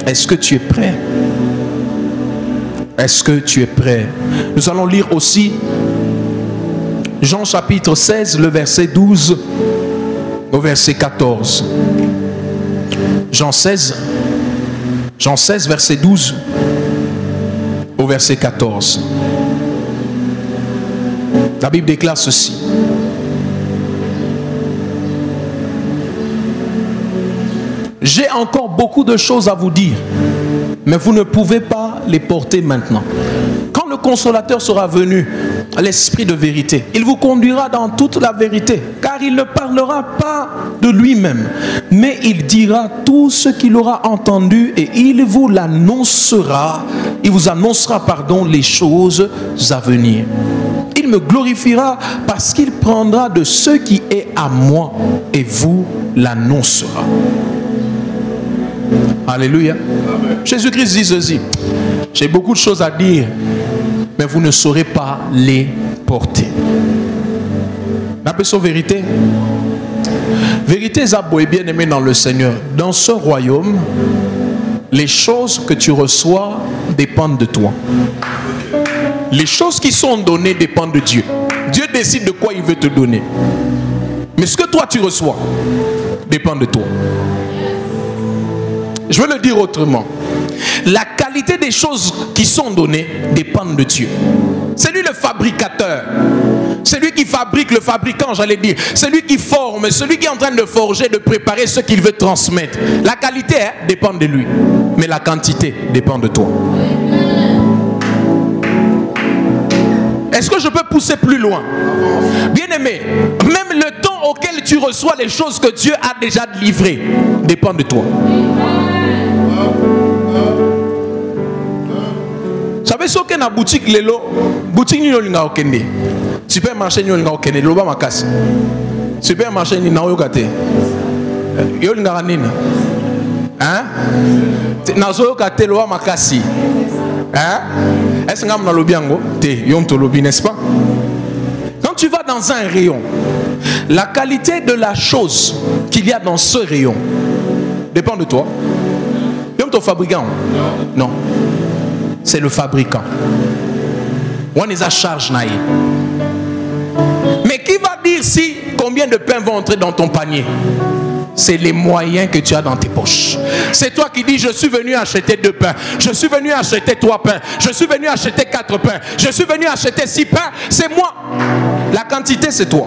Est-ce que tu es prêt? Est-ce que tu es prêt? Nous allons lire aussi Jean chapitre 16, le verset 12 au verset 14. Jean 16, verset 12 au verset 14. La Bible déclare ceci: j'ai encore beaucoup de choses à vous dire, mais vous ne pouvez pas les porter maintenant. Quand le consolateur sera venu, l'Esprit de vérité, il vous conduira dans toute la vérité, car il ne parlera pas de lui-même, mais il dira tout ce qu'il aura entendu et il vous annoncera les choses à venir. Il me glorifiera parce qu'il prendra de ce qui est à moi et vous l'annoncera. Alléluia. Jésus-Christ dit ceci: j'ai beaucoup de choses à dire, mais vous ne saurez pas les porter. L'appellation vérité. Vérité, Zabo est bien aimé dans le Seigneur. Dans ce royaume, les choses que tu reçois dépendent de toi. Les choses qui sont données dépendent de Dieu. Dieu décide de quoi il veut te donner. Mais ce que toi tu reçois dépend de toi. Je veux le dire autrement. La qualité des choses qui sont données dépendent de Dieu. C'est lui le fabricateur. C'est lui qui fabrique, le fabricant, j'allais dire. C'est lui qui forme, celui qui est en train de forger, de préparer ce qu'il veut transmettre. La qualité dépend de lui, mais la quantité dépend de toi. Est-ce que je peux pousser plus loin? Bien aimé, même le temps auquel tu reçois les choses que Dieu a déjà livrées dépend de toi. Vous savez ce que na boutique lelo, boutique ni linga okende. Supermarché ni linga okende, loba makasi. Supermarché ni na oyokate. Yo linga nini? Hein? Nazo yokate loba makasi. Hein? Est-ce que vous avez lobiango? N'est-ce pas? Quand tu vas dans un rayon, la qualité de la chose qu'il y a dans ce rayon dépend de toi. Comme ton fabricant? Non. C'est le fabricant. On est à charge naïe. Mais qui va dire si combien de pain va entrer dans ton panier? C'est les moyens que tu as dans tes poches. C'est toi qui dis, je suis venu acheter 2 pains. Je suis venu acheter 3 pains. Je suis venu acheter 4 pains. Je suis venu acheter 6 pains. C'est moi. La quantité, c'est toi.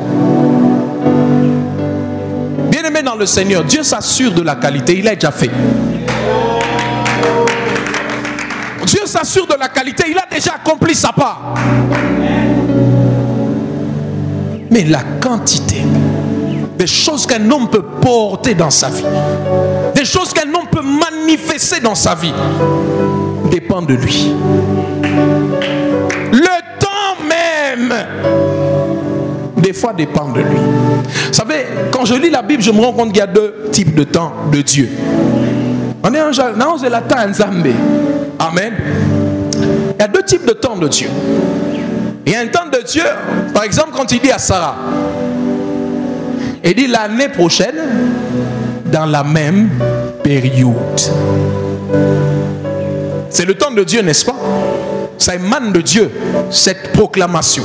Bien-aimé dans le Seigneur, Dieu s'assure de la qualité. Il l'a déjà fait. Dieu s'assure de la qualité. Il a déjà accompli sa part. Mais la quantité des choses qu'un homme peut porter dans sa vie, des choses qu'un homme peut manifester dans sa vie, dépend de lui. Le temps même, des fois, dépend de lui. Vous savez, quand je lis la Bible, je me rends compte qu'il y a 2 types de temps de Dieu. On est dans la temps Nzambe. Amen. Il y a 2 types de temps de Dieu. Il y a un temps de Dieu, par exemple, quand il dit à Sarah, il dit l'année prochaine, dans la même période. C'est le temps de Dieu, n'est-ce pas? Ça émane de Dieu, cette proclamation.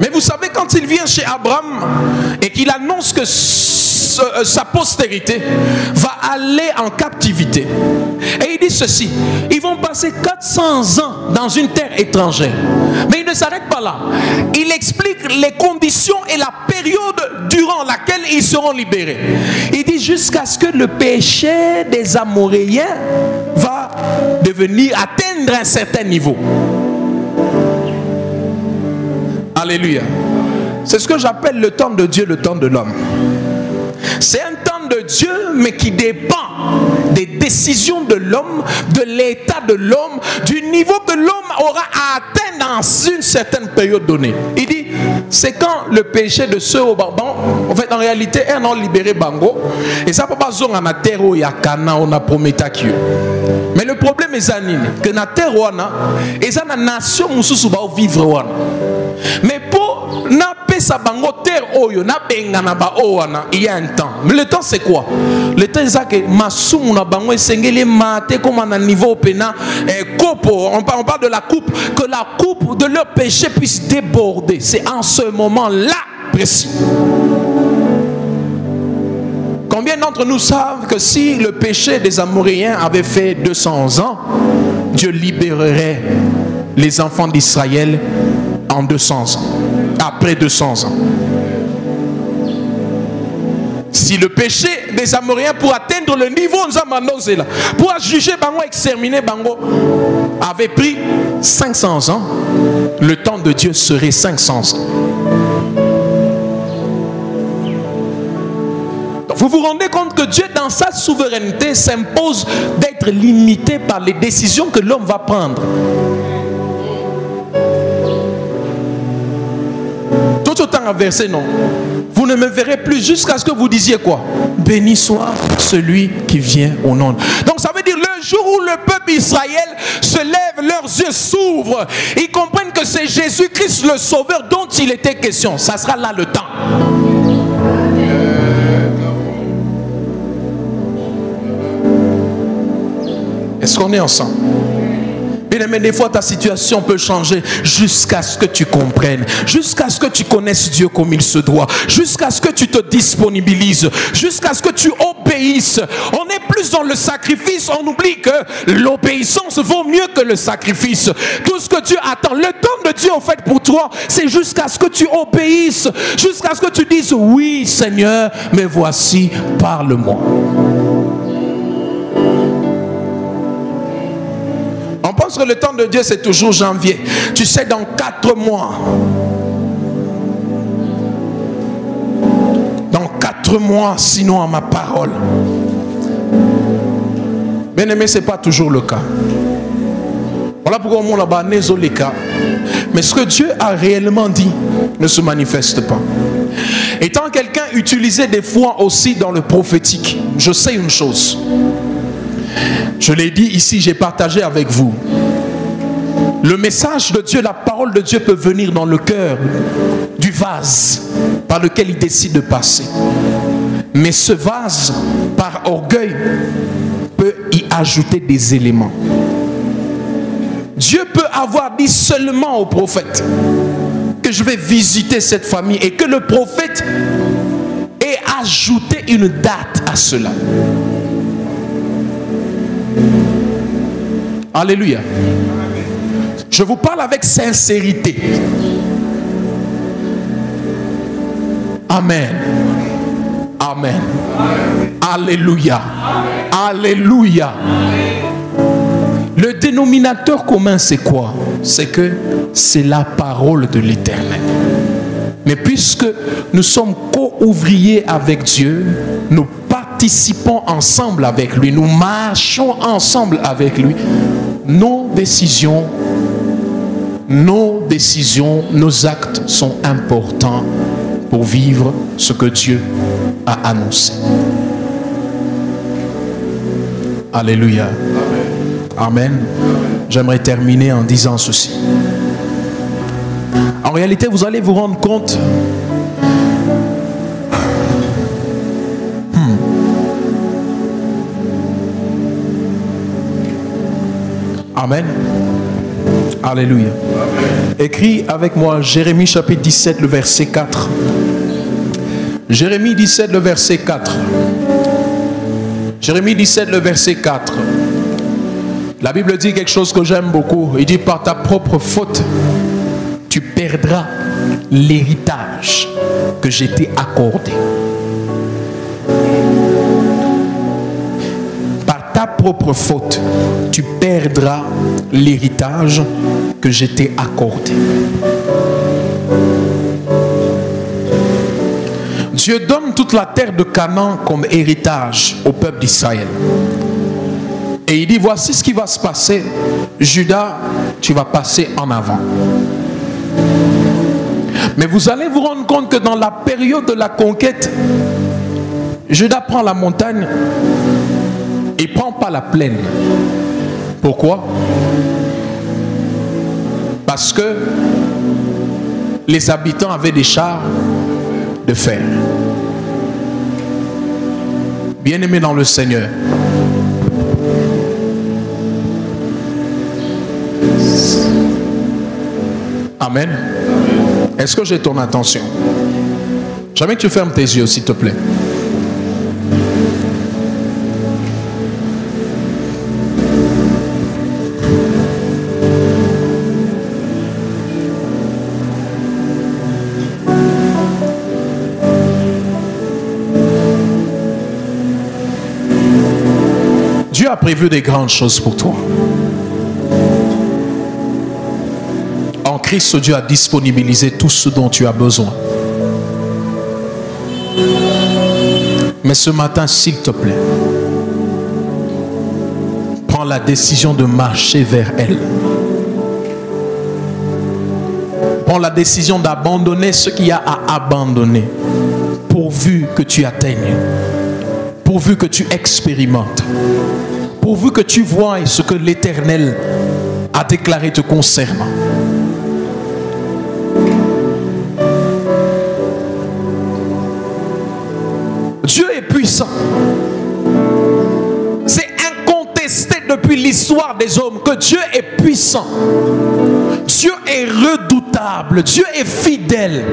Mais vous savez, quand il vient chez Abraham et qu'il annonce que sa postérité va aller en captivité, et il dit ceci: ils vont passer 400 ans dans une terre étrangère. Mais il ne s'arrête pas là. Il explique les conditions et la période durant laquelle ils seront libérés. Il dit jusqu'à ce que le péché des Amoréens va atteindre un certain niveau. Alléluia. C'est ce que j'appelle le temps de Dieu, le temps de l'homme. C'est un temps de Dieu, mais qui dépend des décisions de l'homme, de l'état de l'homme, du niveau que l'homme aura à atteindre dans une certaine période donnée. Il dit, c'est quand le péché de ceux au Barban, en fait, en réalité, un an libéré Bango, et ça peut pas zonger à terre où il y a Cana, on a promis à qui. Mais le problème est que na terre wana, et ça na nation mususu ba vivre wana. Mais pour na pesa bango terre oyo na benga na ba wana, il y a un temps. Mais le temps c'est quoi? Le temps c'est que masumu na bango esengeli mate comme à niveau pena kopo, on parle de la coupe, que la coupe de leur péché puisse déborder. C'est en ce moment-là précis. Combien d'entre nous savent que si le péché des Amoréens avait fait 200 ans, Dieu libérerait les enfants d'Israël en 200 ans, après 200 ans. Si le péché des Amoréens pour atteindre le niveau pour juger Bango, exterminer Bango, avait pris 500 ans, le temps de Dieu serait 500 ans. Vous vous rendez compte que Dieu, dans sa souveraineté, s'impose d'être limité par les décisions que l'homme va prendre. Tout autant inversé, non. Vous ne me verrez plus jusqu'à ce que vous disiez quoi? Béni soit celui qui vient au nom. Donc ça veut dire le jour où le peuple Israël se lève, leurs yeux s'ouvrent, ils comprennent que c'est Jésus-Christ le Sauveur dont il était question. Ça sera là le temps. Est-ce qu'on est ensemble? Mais des fois ta situation peut changer jusqu'à ce que tu comprennes, jusqu'à ce que tu connaisses Dieu comme il se doit, jusqu'à ce que tu te disponibilises, jusqu'à ce que tu obéisses. On est plus dans le sacrifice, on oublie que l'obéissance vaut mieux que le sacrifice. Tout ce que Dieu attend, le temps de Dieu en fait pour toi, c'est jusqu'à ce que tu obéisses, jusqu'à ce que tu dises oui Seigneur, mais voici, parle-moi. On pense que le temps de Dieu c'est toujours janvier. Tu sais, dans 4 mois. Dans 4 mois, sinon à ma parole. Bien aimé, ce n'est pas toujours le cas. Voilà pourquoi on là-bas n'est pas le cas. Mais ce que Dieu a réellement dit ne se manifeste pas. Étant quelqu'un utilisé des fois aussi dans le prophétique, je sais une chose. Je l'ai dit ici, j'ai partagé avec vous. Le message de Dieu, la parole de Dieu peut venir dans le cœur du vase par lequel il décide de passer. Mais ce vase, par orgueil, peut y ajouter des éléments. Dieu peut avoir dit seulement au prophète que je vais visiter cette famille et que le prophète ait ajouté une date à cela. Alléluia. Je vous parle avec sincérité. Amen. Amen. Alléluia. Alléluia. Le dénominateur commun, c'est quoi? C'est que c'est la parole de l'Éternel. Mais puisque nous sommes co-ouvriers avec Dieu, nous participons ensemble avec lui, nous marchons ensemble avec lui. Nos décisions, nos actes sont importants pour vivre ce que Dieu a annoncé. Alléluia. Amen. J'aimerais terminer en disant ceci. En réalité, vous allez vous rendre compte Amen. Alléluia. Écris avec moi Jérémie chapitre 17, le verset 4. Jérémie 17, le verset 4. Jérémie 17, le verset 4. La Bible dit quelque chose que j'aime beaucoup. Il dit, par ta propre faute, tu perdras l'héritage que je t'ai accordé. Par ta propre faute, tu perdras l'héritage que je t'ai accordé. Dieu donne toute la terre de Canaan comme héritage au peuple d'Israël. Et il dit, voici ce qui va se passer. Judas, tu vas passer en avant. Mais vous allez vous rendre compte que dans la période de la conquête, Judas prend la montagne et ne prend pas la plaine. Pourquoi? Parce que les habitants avaient des chars de fer. Bien-aimés dans le Seigneur, Amen. Est-ce que j'ai ton attention? Jamais que tu fermes tes yeux, s'il te plaît. Dieu a prévu des grandes choses pour toi. En Christ, Dieu a disponibilisé tout ce dont tu as besoin. Mais ce matin, s'il te plaît, prends la décision de marcher vers elle. Prends la décision d'abandonner ce qu'il y a à abandonner, pourvu que tu atteignes, pourvu que tu expérimentes, pourvu que tu voies ce que l'Éternel a déclaré te concernant. Dieu est puissant. C'est incontesté depuis l'histoire des hommes que Dieu est puissant. Dieu est redoutable. Dieu est fidèle.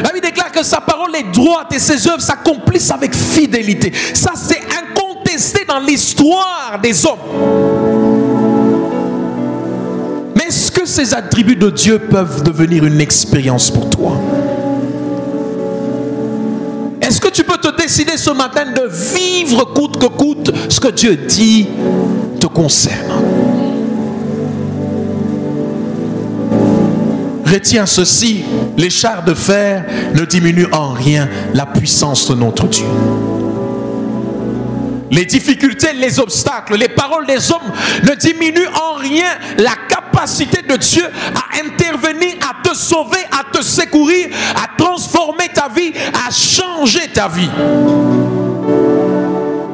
La Bible déclare que sa parole est droite et ses œuvres s'accomplissent avec fidélité. Ça, c'est incontesté dans l'histoire des hommes. Mais est-ce que ces attributs de Dieu peuvent devenir une expérience pour toi? Est-ce que tu peux te décider ce matin de vivre coûte que coûte ce que Dieu dit te concerne? Retiens ceci, les chars de fer ne diminuent en rien la puissance de notre Dieu. Les difficultés, les obstacles, les paroles des hommes ne diminuent en rien la capacité de Dieu à intervenir, à te sauver, à te secourir, à transformer ta vie, à changer ta vie.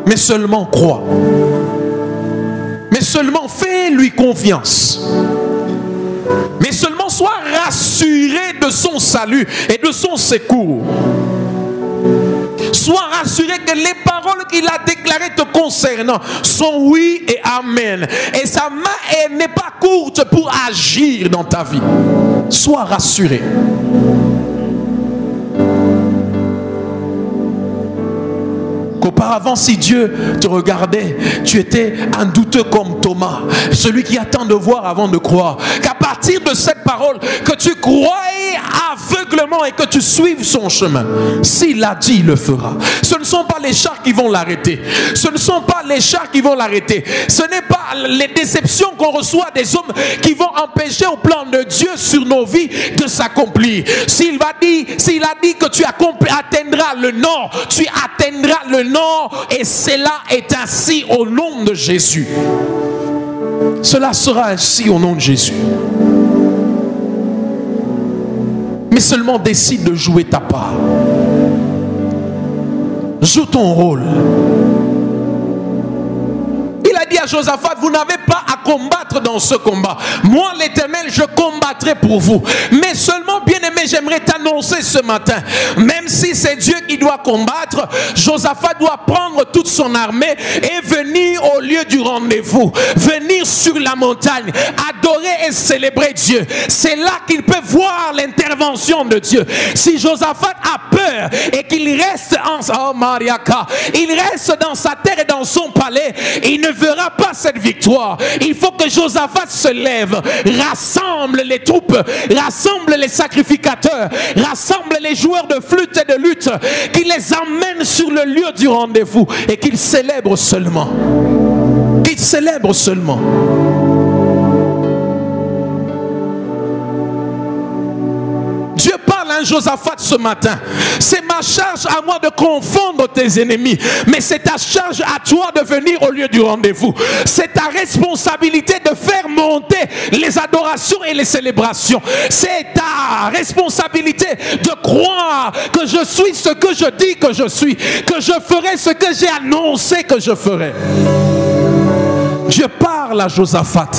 Mais seulement crois. Mais seulement fais-lui confiance. Mais seulement sois rassuré de son salut et de son secours. Sois rassuré que les paroles qu'il a déclarées te concernant sont oui et amen. Et sa main n'est pas courte pour agir dans ta vie. Sois rassuré. Qu'auparavant, si Dieu te regardait, tu étais un douteux comme Thomas, celui qui attend de voir avant de croire. Qu'à partir de cette parole, que tu croyes aveuglement et que tu suives son chemin. S'il l'a dit, il le fera. Ce ne sont pas les chars qui vont l'arrêter. Ce ne sont pas les chars qui vont l'arrêter. Ce n'est pas les déceptions qu'on reçoit des hommes qui vont empêcher au plan de Dieu sur nos vies de s'accomplir. S'il a dit que tu atteindras le nord, tu atteindras le nord, et cela est ainsi au nom de Jésus. Cela sera ainsi au nom de Jésus. Mais seulement décide de jouer ta part. Joue ton rôle. Il a dit à Josaphat, vous n'avez pas à combattre dans ce combat. Moi, l'Éternel, je combattrai pour vous. Mais seulement, bien-aimé, j'aimerais t'annoncer ce matin, même si c'est Dieu qui doit combattre, Josaphat doit prendre toute son armée et venir au lieu du rendez-vous. Venir sur la montagne, adorer et célébrer Dieu. C'est là qu'il peut voir l'intervention de Dieu. Si Josaphat a peur et qu'il reste il reste dans sa terre et dans son palais, il ne verra pas cette victoire. Il faut que Josaphat se lève, rassemble les troupes, rassemble les sacrificateurs, rassemble les joueurs de flûte et de lutte, qu'il les emmène sur le lieu du rendez-vous et qu'il célèbre seulement. Qu'il célèbre seulement. Dieu parle à Josaphat ce matin. C'est ma charge à moi de confondre tes ennemis, mais c'est ta charge à toi de venir au lieu du rendez-vous. C'est ta responsabilité de faire monter les adorations et les célébrations. C'est ta responsabilité de croire que je suis ce que je dis que je suis, que je ferai ce que j'ai annoncé que je ferai. Dieu parle à Josaphat.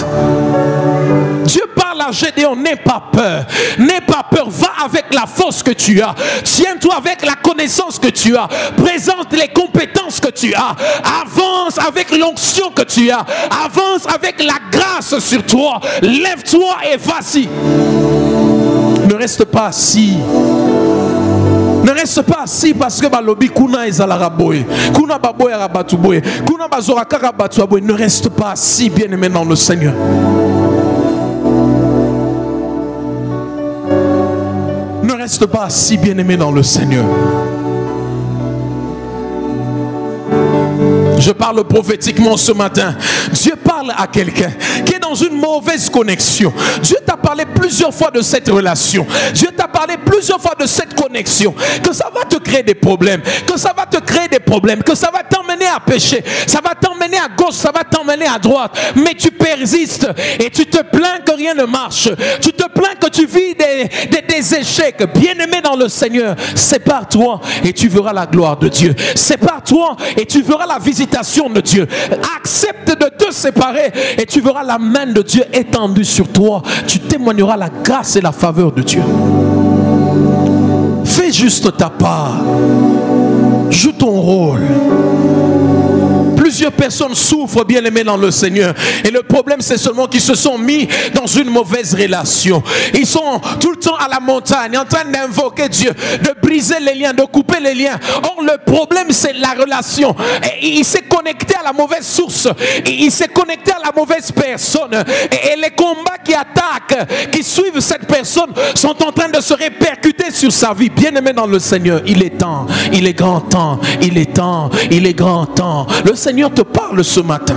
Dieu parle à Gédéon, n'aie pas peur. N'aie pas peur, va avec la force que tu as. Tiens-toi avec la connaissance que tu as. Présente les compétences que tu as. Avance avec l'onction que tu as. Avance avec la grâce sur toi. Lève-toi et vas-y. Ne reste pas assis. Ne reste pas assis parce que balobi kuna ezala boy, kuna baboy rabatu boy, kuna bazoraka rabatu boy. Ne reste pas assis, bien-aimé dans le Seigneur. Ne reste pas assis, bien-aimé dans le Seigneur. Je parle prophétiquement ce matin. Dieu parle à quelqu'un qui est dans une mauvaise connexion. Dieu t'a parlé plusieurs fois de cette relation. Dieu t'a parlé plusieurs fois de cette connexion. Que ça va te créer des problèmes. Que ça va te créer des problèmes. Que ça va t'emmener à pécher. Ça va t'emmener à gauche. Ça va t'emmener à droite. Mais tu persistes et tu te plains que rien ne marche. Tu te plains que tu vis des échecs. Bien-aimé dans le Seigneur, sépare-toi et tu verras la gloire de Dieu. Sépare-toi et tu verras la visitation de Dieu. Accepte de te séparer et tu verras la main de Dieu étendue sur toi. Tu témoigneras la grâce et la faveur de Dieu. Fais juste ta part. Joue ton rôle. Plusieurs personnes souffrent, bien-aimés dans le Seigneur. Et le problème, c'est seulement qu'ils se sont mis dans une mauvaise relation. Ils sont tout le temps à la montagne, en train d'invoquer Dieu, de briser les liens, de couper les liens. Or, le problème, c'est la relation. Et il s'est connecté à la mauvaise source. Et il s'est connecté à la mauvaise personne. Et les combats qui attaquent, qui suivent cette personne, sont en train de se répercuter sur sa vie. Bien-aimés dans le Seigneur, il est temps, il est grand temps, il est temps, il est grand temps. Le Seigneur te parle ce matin.